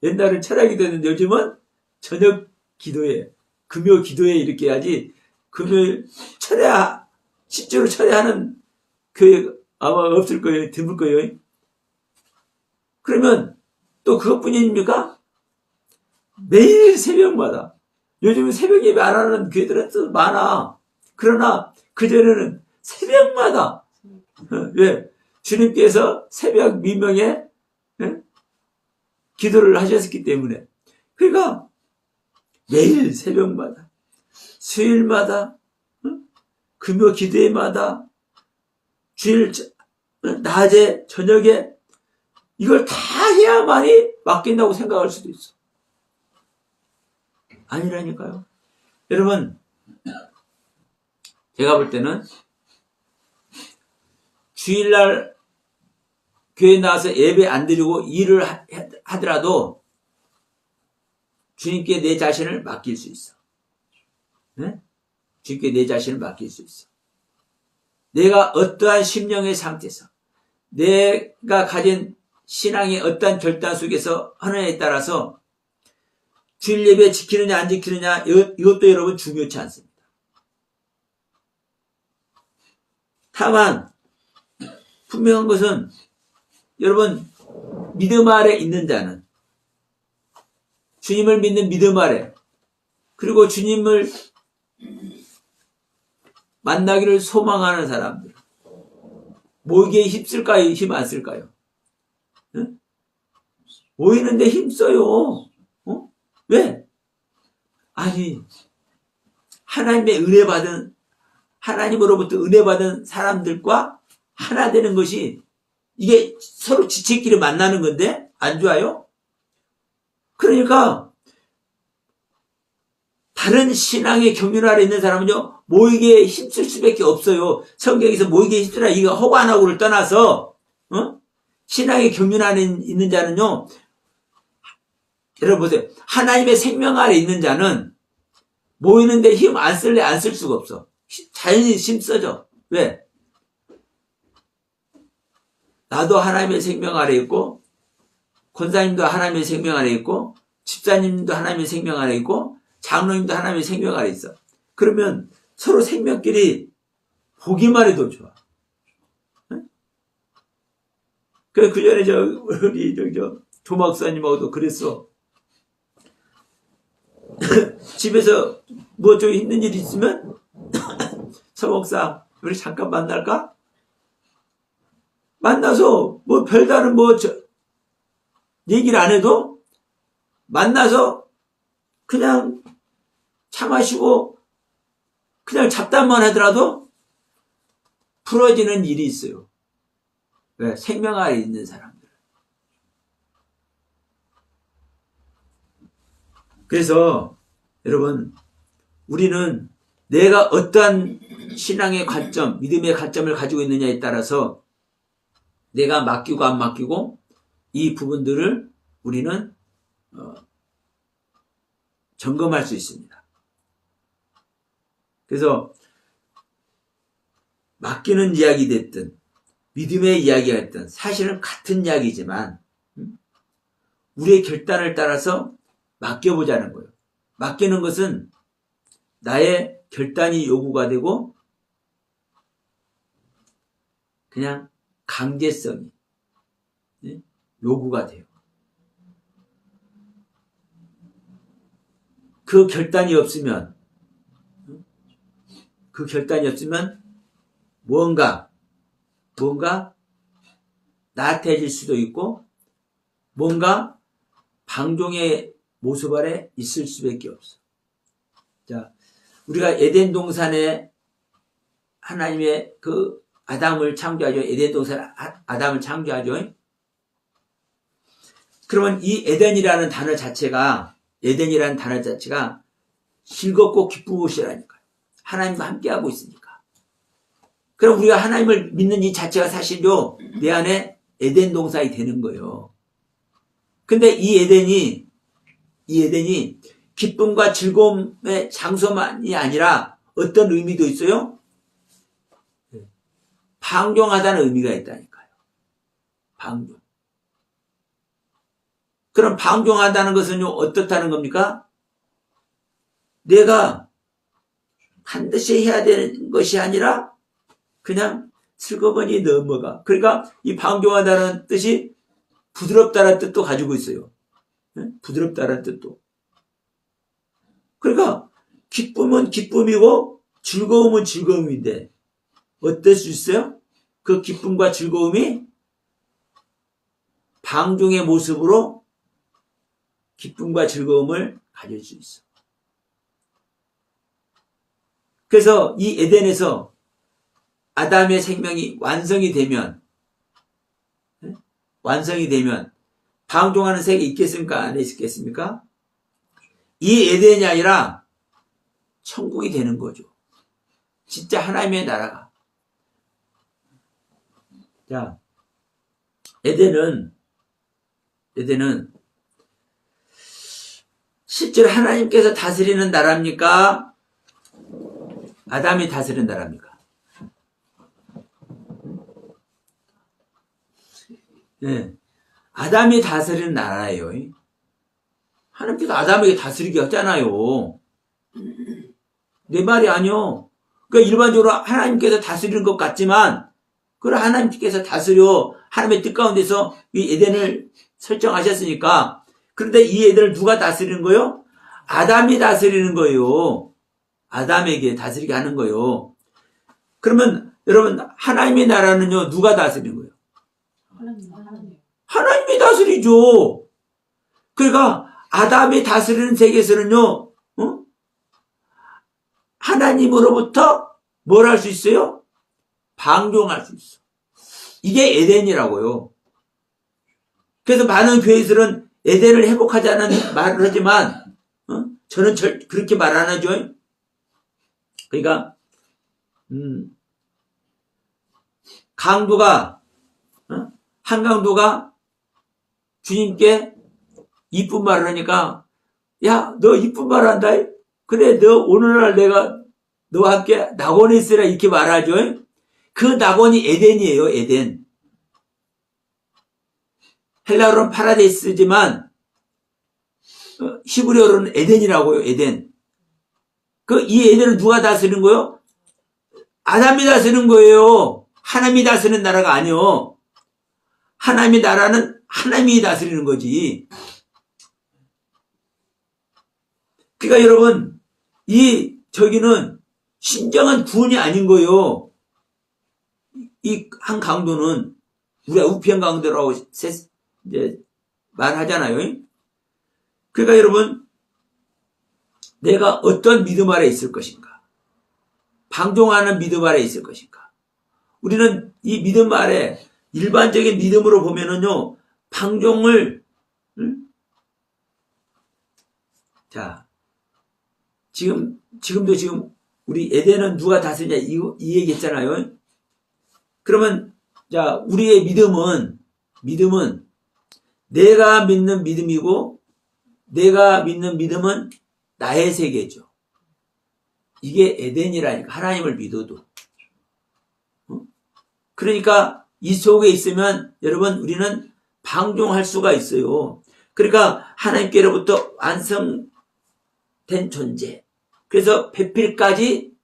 옛날에는 철야 기도했는데 요즘은 저녁 기도회, 금요 기도회 이렇게 해야지. 금요일 철야, 실제로 철야하는 교회 아마 없을 거예요. 드물 거예요. 그러면 또 그것뿐입니까? 매일 새벽마다. 요즘은 새벽 예배 안 하는 교회들은 또 많아. 그러나 그전에는 새벽마다. 왜? 주님께서 새벽 미명에 기도를 하셨기 때문에. 그러니까 매일 새벽마다, 수요일마다, 금요 기도회마다, 주일 낮에, 저녁에 이걸 다 해야만이 맡긴다고 생각할 수도 있어. 아니라니까요. 여러분, 제가 볼 때는 주일날 교회 나와서 예배 안 드리고 일을 하더라도 주님께 내 자신을 맡길 수 있어. 네? 주님께 내 자신을 맡길 수 있어. 내가 어떠한 심령의 상태에서 내가 가진 신앙의 어떠한 결단 속에서 하느냐에 따라서 주일 예배 지키느냐 안 지키느냐 이것도 여러분 중요치 않습니다. 다만 분명한 것은 여러분 믿음 아래 있는 자는 주님을 믿는 믿음 아래 그리고 주님을 만나기를 소망하는 사람들 모이기에 힘쓸까요? 힘 안 쓸까요? 응? 모이는데 힘써요. 왜? 아니 하나님의 은혜 받은 하나님으로부터 은혜 받은 사람들과 하나 되는 것이 이게 서로 지체끼리 만나는 건데 안 좋아요? 그러니까 다른 신앙의 경륜 아래 있는 사람은요 모이기에 힘쓸 수밖에 없어요. 성경에서 모이기에 힘쓰라 이거 허구 안 하고를 떠나서 신앙의 경륜 안에 있는 자는요 여러분 보세요. 하나님의 생명 아래 있는 자는 모이는데 힘 안 쓸래 안 쓸 수가 없어. 자연히 힘 써져. 왜? 나도 하나님의 생명 아래 있고 권사님도 하나님의 생명 아래 있고 집사님도 하나님의 생명 아래 있고 장로님도 하나님의 생명 아래 있어. 그러면 서로 생명끼리 보기만 해도 좋아. 그 전에 우리 조목사님하고도 그랬어. 집에서 뭐 좀 힘든 일이 있으면 서목사 우리 잠깐 만날까? 만나서 뭐 별다른 얘기를 안 해도 만나서 그냥 차 마시고 그냥 잡담만 하더라도 풀어지는 일이 있어요. 왜? 생명 아래 있는 사람들. 그래서 여러분 우리는 내가 어떠한 신앙의 관점, 믿음의 관점을 가지고 있느냐에 따라서 내가 맡기고 안 맡기고 이 부분들을 우리는 점검할 수 있습니다. 그래서 맡기는 이야기 됐든 믿음의 이야기가 됐든 사실은 같은 이야기지만 우리의 결단을 따라서 맡겨보자는 거예요. 맡기는 것은 나의 결단이 요구가 되고 그냥 강제성이 요구가 돼요. 그 결단이 없으면 뭔가 나태해질 수도 있고 뭔가 방종의 모습 아래 있을 수밖에 없어. 자, 우리가 에덴 동산에 하나님의 그 아담을 창조하죠. 에덴 동산에 아담을 창조하죠. 그러면 이 에덴이라는 단어 자체가 즐겁고 기쁜 곳이라니까요. 하나님과 함께하고 있으니까. 그럼 우리가 하나님을 믿는 이 자체가 사실요 내 안에 에덴 동산이 되는 거예요. 근데 이 에덴이 기쁨과 즐거움의 장소만이 아니라 어떤 의미도 있어요? 방종하다는 의미가 있다니까요. 방종. 그럼 방종하다는 것은 어떻다는 겁니까? 내가 반드시 해야 되는 것이 아니라 그냥 슬그머니 넘어가. 그러니까 이 방종하다는 뜻이 부드럽다는 뜻도 가지고 있어요. 부드럽다는 뜻도. 그러니까 기쁨은 기쁨이고 즐거움은 즐거움인데 어떨 수 있어요? 그 기쁨과 즐거움이 방종의 모습으로 기쁨과 즐거움을 가질 수 있어. 그래서 이 에덴에서 아담의 생명이 완성이 되면 방종하는 색이 있겠습니까? 안 있겠습니까? 이 에덴이 아니라 천국이 되는 거죠. 진짜 하나님의 나라가. 자, 에덴은 실제로 하나님께서 다스리는 나라입니까? 아담이 다스린 나라입니까? 예. 아담이 다스리는 나라예요. 하나님께서 아담에게 다스리게 했잖아요. 내 말이 아니요. 그러니까 일반적으로 하나님께서 다스리는 것 같지만, 그걸 하나님께서 다스려 하나님의 뜻 가운데서 이 에덴을 설정하셨으니까, 그런데 이 에덴을 누가 다스리는 거예요? 아담이 다스리는 거예요. 아담에게 다스리게 하는 거예요. 그러면 여러분, 하나님의 나라는요, 누가 다스리는 거예요? 하나님이 다스리죠. 그러니까 아담이 다스리는 세계에서는요, 하나님으로부터 뭘 할 수 있어요? 방종할 수 있어. 이게 에덴이라고요. 그래서 많은 교회에서는 에덴을 회복하자는 말을 하지만, 저는 그렇게 말 안 하죠. 그러니까, 강도가, 한강도가 주님께 이쁜 말을 하니까, 야, 너 이쁜 말 한다. 그래, 너 오늘날 내가 너와 함께 낙원에 있으라 이렇게 말하죠. 그 낙원이 에덴이에요, 에덴. 헬라어로는 파라데이스지만 히브리어로는 에덴이라고요, 에덴. 이 에덴을 누가 다스리는 거예요? 아담이 다스리는 거예요. 하나님이 다스리는 나라가 아니요. 하나님의 나라는 하나님이 다스리는 거지. 그러니까 여러분, 저기는 신정한 구원이 아닌 거예요. 이 한 강도는 우리가 우편 강도라고 이제 말하잖아요. 그러니까 여러분, 내가 어떤 믿음 아래 있을 것인가? 방종하는 믿음 아래 있을 것인가? 우리는 이 믿음 아래 일반적인 믿음으로 보면은요, 방종을 자, 지금도 우리 에덴은 누가 다스리냐 이 얘기 했잖아요. 그러면 자, 우리의 믿음은 내가 믿는 믿음이고 내가 믿는 믿음은 나의 세계죠. 이게 에덴이라니까, 하나님을 믿어도. 그러니까 이 속에 있으면 여러분, 우리는 방종할 수가 있어요. 그러니까 하나님께로부터 완성된 존재. 그래서 배필까지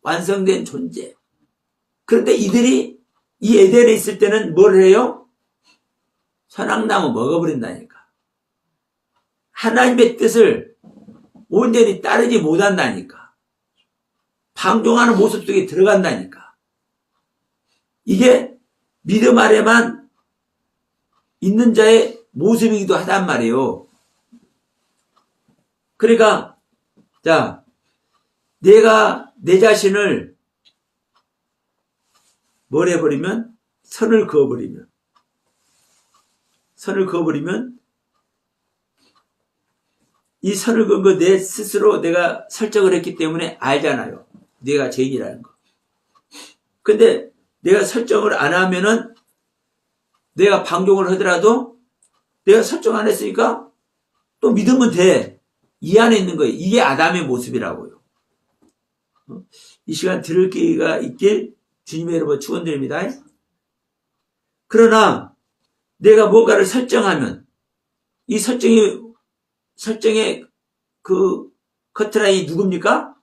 완성된 존재. 그런데 이들이 이 에덴에 있을 때는 뭘 해요? 선악나무 먹어버린다니까. 하나님의 뜻을 온전히 따르지 못한다니까. 방종하는 모습 속에 들어간다니까. 이게 믿음 아래만 있는 자의 모습이기도 하단 말이에요. 그러니까 자, 내가 내 자신을 뭘 해버리면, 선을 그어버리면 이 선을 그은 거 내 스스로 내가 설정을 했기 때문에 알잖아요. 내가 죄인이라는 거. 근데 내가 설정을 안 하면은 내가 방종을 하더라도 내가 설정 안 했으니까 또 믿으면 돼. 이 안에 있는 거예요. 이게 아담의 모습이라고요. 이 시간 들을 기회가 있길 주님의 이름으로 축원드립니다. 그러나 내가 뭔가를 설정하면 이 설정의 그 커트라인이 누굽니까?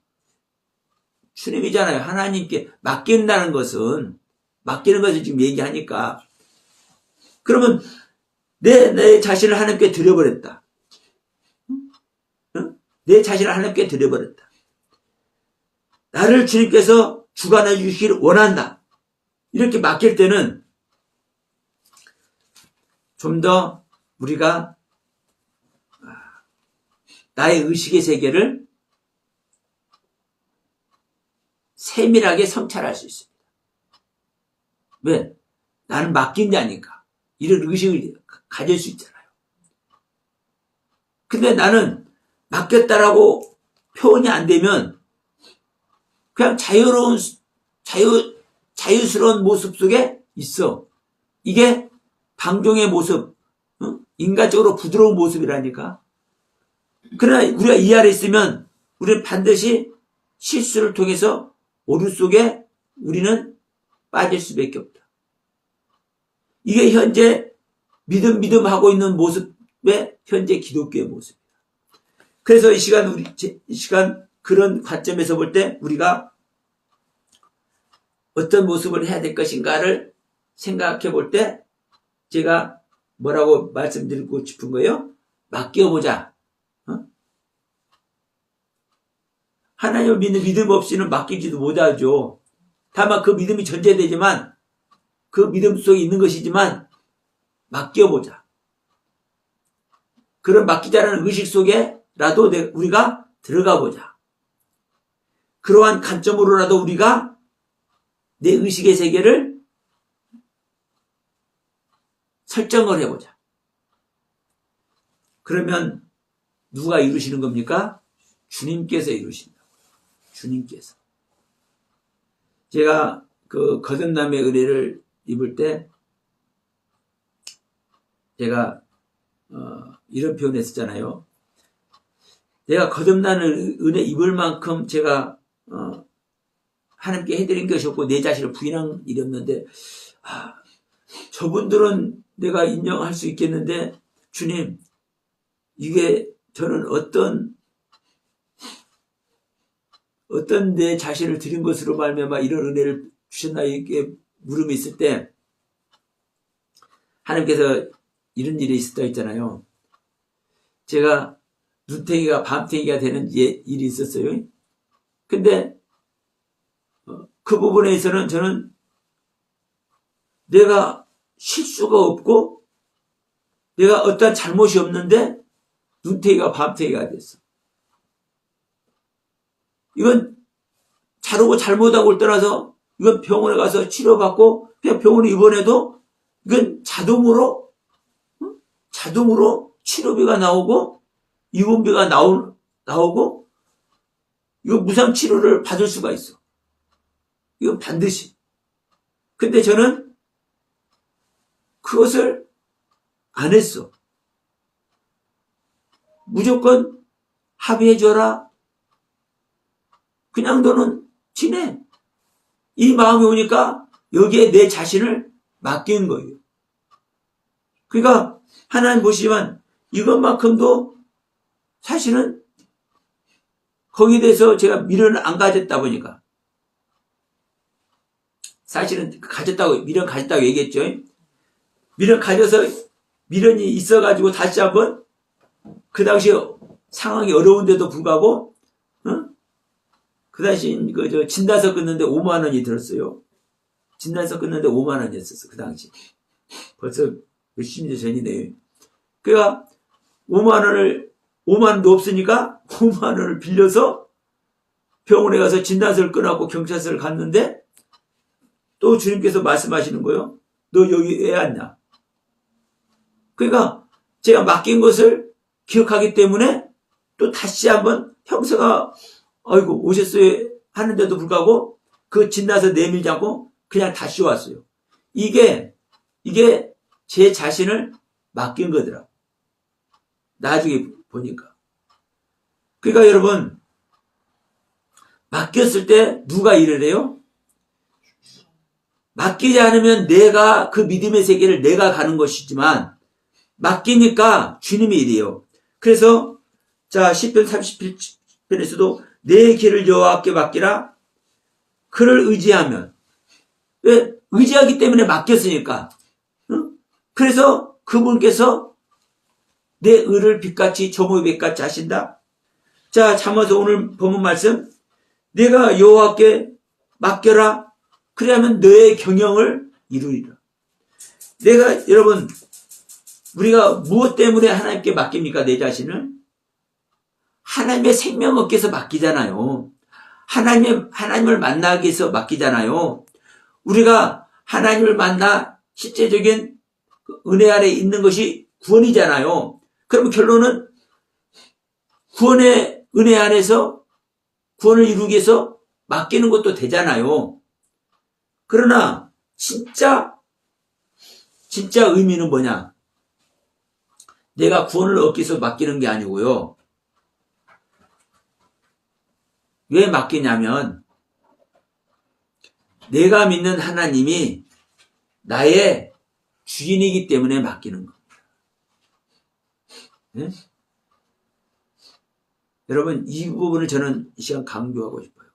주님이잖아요. 하나님께 맡긴다는 것은, 맡기는 것을 지금 얘기하니까. 그러면 내 자신을 하나님께 드려버렸다. 내 자신을 하나님께 드려버렸다. 나를 주님께서 주관해 주시기를 원한다. 이렇게 맡길 때는 좀 더 우리가 나의 의식의 세계를 세밀하게 성찰할 수 있습니다. 왜? 나는 맡긴 자니까. 이런 의식을 가질 수 있잖아요. 근데 나는 맡겼다라고 표현이 안 되면 그냥 자유스러운 모습 속에 있어. 이게 방종의 모습, 인간적으로 부드러운 모습이라니까. 그러나 우리가 이 아래 있으면 우리는 반드시 실수를 통해서 오류 속에 우리는 빠질 수밖에 없다. 이게 현재 믿음 하고 있는 모습의 현재 기독교의 모습입니다. 그래서 이 시간 그런 관점에서 볼 때 우리가 어떤 모습을 해야 될 것인가를 생각해 볼 때 제가 뭐라고 말씀드리고 싶은 거예요? 맡겨보자. 하나님을 믿는 믿음 없이는 맡기지도 못하죠. 다만 그 믿음이 전제되지만 그 믿음 속에 있는 것이지만 맡겨보자. 그런 맡기자라는 의식 속에라도 우리가 들어가 보자. 그러한 관점으로라도 우리가 내 의식의 세계를 설정을 해보자. 그러면 누가 이루시는 겁니까? 주님께서 이루신다. 주님께서. 제가 그 거듭남의 은혜를 입을 때 제가 이런 표현 했었잖아요. 내가 거듭나는 은혜 입을 만큼 제가 하나님께 해드린 것이 없고 내 자신을 부인한 일이 없는데 저분들은 내가 인정할 수 있겠는데 주님 이게 저는 어떤 내 자신을 드린 것으로 말미암아 이런 은혜를 주셨나 이렇게 물음이 있을 때 하나님께서 이런 일이 있었다 했잖아요. 제가 눈탱이가 밤탱이가 되는 일이 있었어요. 근데 그 부분에서는 저는 내가 실수가 없고 내가 어떠한 잘못이 없는데 눈탱이가 밤탱이가 됐어. 이건 잘하고 잘못하고를 떠나서 이건 병원에 가서 치료받고 그냥 병원에 입원해도 이건 자동으로 치료비가 나오고 입원비가 나오고 이거 무상 치료를 받을 수가 있어. 이건 반드시. 근데 저는 그것을 안 했어. 무조건 합의해줘라. 그냥 너는 지내. 이 마음이 오니까 여기에 내 자신을 맡기는 거예요. 그러니까 하나님 보시지만 이것만큼도 사실은 거기에 대해서 제가 미련을 안 가졌다 보니까 사실은 미련 가졌다고 얘기했죠. 미련 가져서 미련이 있어가지고 다시 한번 그 당시 상황이 어려운데도 불구하고 그 당시 진단서 끊는데 5만 원이 들었어요. 진단서 끊는데 5만 원이었었어. 그 당시 벌써 몇십 년 전이네요. 그러니까 5만 원도 없으니까 5만 원을 빌려서 병원에 가서 진단서를 끊어갖고 경찰서를 갔는데 또 주님께서 말씀하시는 거예요. 너 여기 왜 왔냐? 그러니까 제가 맡긴 것을 기억하기 때문에 또 다시 한번 형사가 아이고 오셨어요 하는데도 불구하고 그 진단서 내밀지 않고 그냥 다시 왔어요. 이게 제 자신을 맡긴 거더라. 나중에 보니까. 그러니까 여러분 맡겼을 때 누가 일을 해요? 맡기지 않으면 내가 그 믿음의 세계를 내가 가는 것이지만 맡기니까 주님이 일이에요. 그래서 자 시편 30편에서도 내 길을 여호와께 맡기라. 그를 의지하면 왜? 의지하기 때문에 맡겼으니까. 그래서 그분께서 내 의를 빛같이 조목의 빛같이 하신다. 자 잠언서 오늘 본문 말씀 내가 여호와께 맡겨라. 그래야면 너의 경영을 이루리라. 여러분 우리가 무엇 때문에 하나님께 맡깁니까? 내 자신을 하나님의 생명 얻기 위해서 맡기잖아요. 하나님을 만나기 위해서 맡기잖아요. 우리가 하나님을 만나 실제적인 은혜 아래 있는 것이 구원이잖아요. 그러면 결론은 구원의 은혜 안에서 구원을 이루기 위해서 맡기는 것도 되잖아요. 그러나 진짜 의미는 뭐냐? 내가 구원을 얻기 위해서 맡기는 게 아니고요. 왜 맡기냐면 내가 믿는 하나님이 나의 주인이기 때문에 맡기는 겁니다. 네? 여러분, 이 부분을 저는 이 시간 강조하고 싶어요.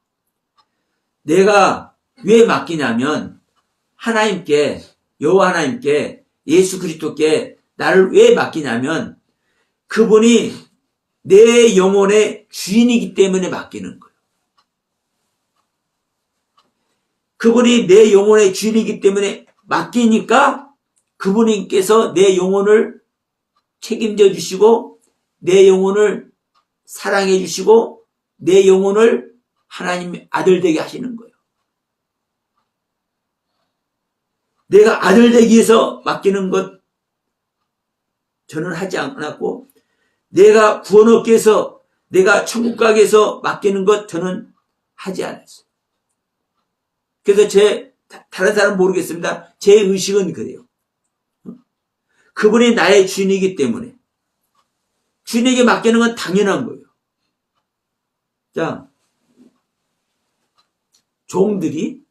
내가 왜 맡기냐면 하나님께, 여호와 하나님께, 예수 그리스도께 나를 왜 맡기냐면 그분이 내 영혼의 주인이기 때문에 맡기는 거예요. 그분이 내 영혼의 주인이기 때문에 맡기니까 그분께서 내 영혼을 책임져 주시고 내 영혼을 사랑해 주시고 내 영혼을 하나님의 아들 되게 하시는 거예요. 내가 아들 되기 위해서 맡기는 것 저는 하지 않았고 내가 구원 얻기 위해서 내가 천국 가기 위해서 맡기는 것 저는 하지 않았어요. 그래서 다른 사람은 모르겠습니다. 제 의식은 그래요. 그분이 나의 주인이기 때문에 주인에게 맡기는 건 당연한 거예요. 자, 종들이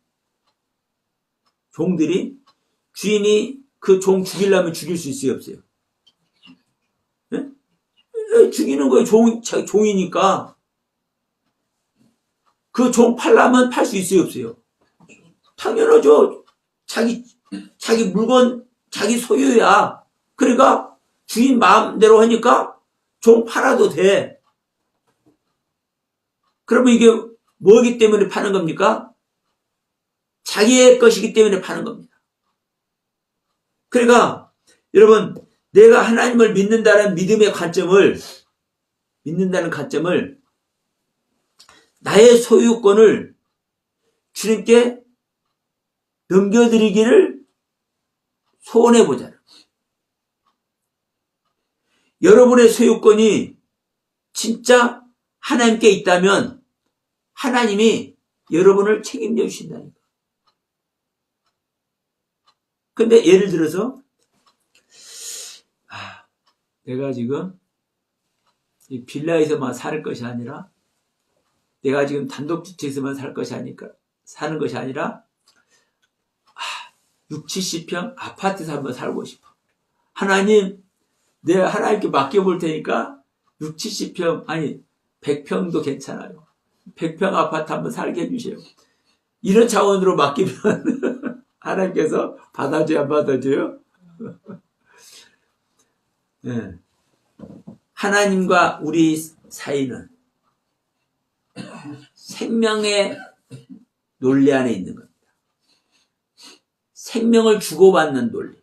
주인이 그 종 죽이려면 죽일 수 있어요, 없어요? 네? 죽이는 거예요. 종이니까. 그 종 팔려면 팔 수 있어요, 없어요? 당연하죠. 자기 물건, 자기 소유야. 그러니까 주인 마음대로 하니까 종 팔아도 돼. 그러면 이게 뭐이기 때문에 파는 겁니까? 자기의 것이기 때문에 파는 겁니다. 그러니까 여러분, 내가 하나님을 믿는다는 관점을 나의 소유권을 주님께 넘겨드리기를 소원해보자. 여러분의 소유권이 진짜 하나님께 있다면 하나님이 여러분을 책임져 주신다니까. 근데 예를 들어서 내가 지금 이 빌라에서만 살 것이 아니라 내가 지금 단독주택에서만 사는 것이 아니라 6, 70평 아파트에서 한번 살고 싶어. 하나님, 내가 하나님께 맡겨볼 테니까 6, 70평 아니 100평도 괜찮아요. 100평 아파트 한번 살게 해주세요. 이런 차원으로 맡기면 하나님께서 받아줘야 안 받아줘요? 네. 하나님과 우리 사이는 생명의 논리 안에 있는 겁니다. 생명을 주고받는 논리.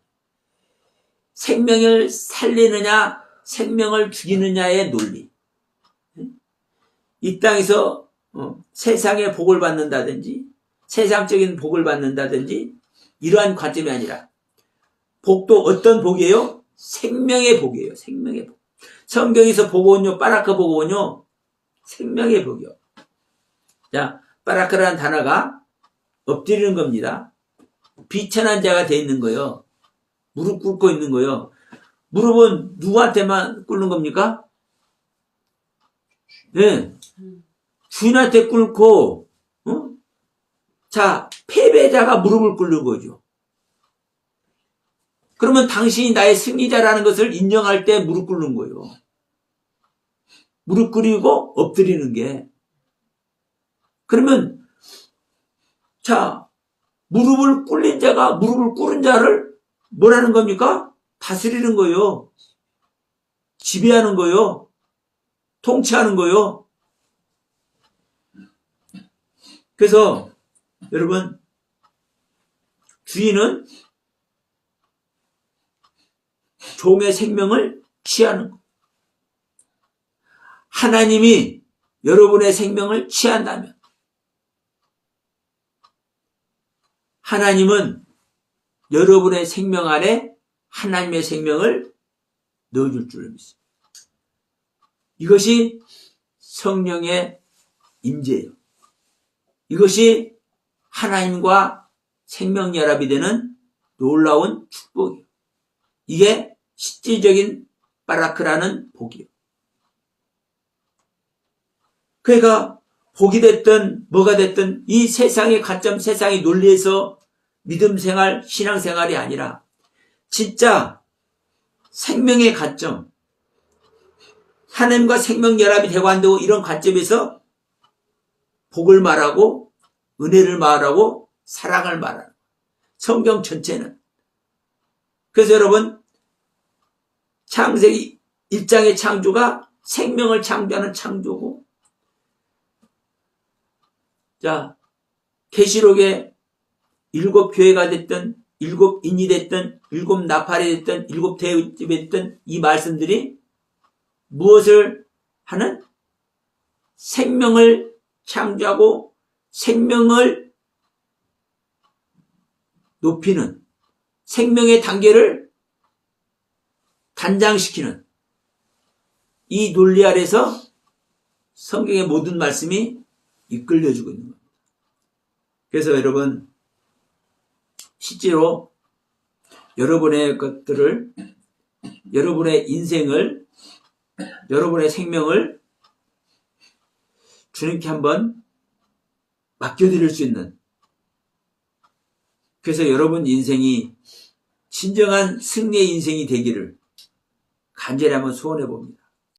생명을 살리느냐, 생명을 죽이느냐의 논리. 이 땅에서 세상의 복을 받는다든지, 세상적인 복을 받는다든지, 이러한 관점이 아니라, 복도 어떤 복이에요? 생명의 복이에요. 생명의 복. 성경에서 복은요, 바라크 복은요, 생명의 복이요. 자, 바라크라는 단어가 엎드리는 겁니다. 비천한 자가 돼 있는 거예요. 무릎 꿇고 있는 거예요. 무릎은 누구한테만 꿇는 겁니까? 네. 주인한테 꿇고, 자, 패배자가 무릎을 꿇는 거죠. 그러면 당신이 나의 승리자라는 것을 인정할 때 무릎 꿇는 거예요. 무릎 꿇이고 엎드리는 게. 그러면, 자, 무릎을 꿇은 자를 뭐라는 겁니까? 다스리는 거예요. 지배하는 거예요. 통치하는 거예요. 그래서 여러분, 주인은 종의 생명을 취하는 거. 하나님이 여러분의 생명을 취한다면 하나님은 여러분의 생명 안에 하나님의 생명을 넣어줄 줄 믿습니다. 이것이 성령의 임재예요. 이것이 하나님과 생명연합이 되는 놀라운 축복이에요. 이게 실질적인 바라크라는 복이에요. 그러니까 복이 됐든 뭐가 됐든 이 세상의 가점, 세상의 논리에서 믿음 생활, 신앙 생활이 아니라 진짜 생명의 가점, 하나님과 생명 연합이 되고 안 되고 이런 관점에서 복을 말하고 은혜를 말하고 사랑을 말하는 성경 전체는. 그래서 여러분 창세기 1장의 창조가 생명을 창조하는 창조고, 자 계시록에 7교회가 됐든 7인이 됐든 7나팔이 됐든 7대집이 됐든 이 말씀들이 무엇을 하는? 생명을 창조하고 생명을 높이는, 생명의 단계를 단장시키는 이 논리 아래서 성경의 모든 말씀이 이끌려주고 있는 겁니다. 그래서 여러분 실제로 여러분의 것들을, 여러분의 인생을, 여러분의 생명을 주님께 한번 맡겨드릴 수 있는, 그래서 여러분 인생이 진정한 승리의 인생이 되기를 간절히 한번 소원해 봅니다.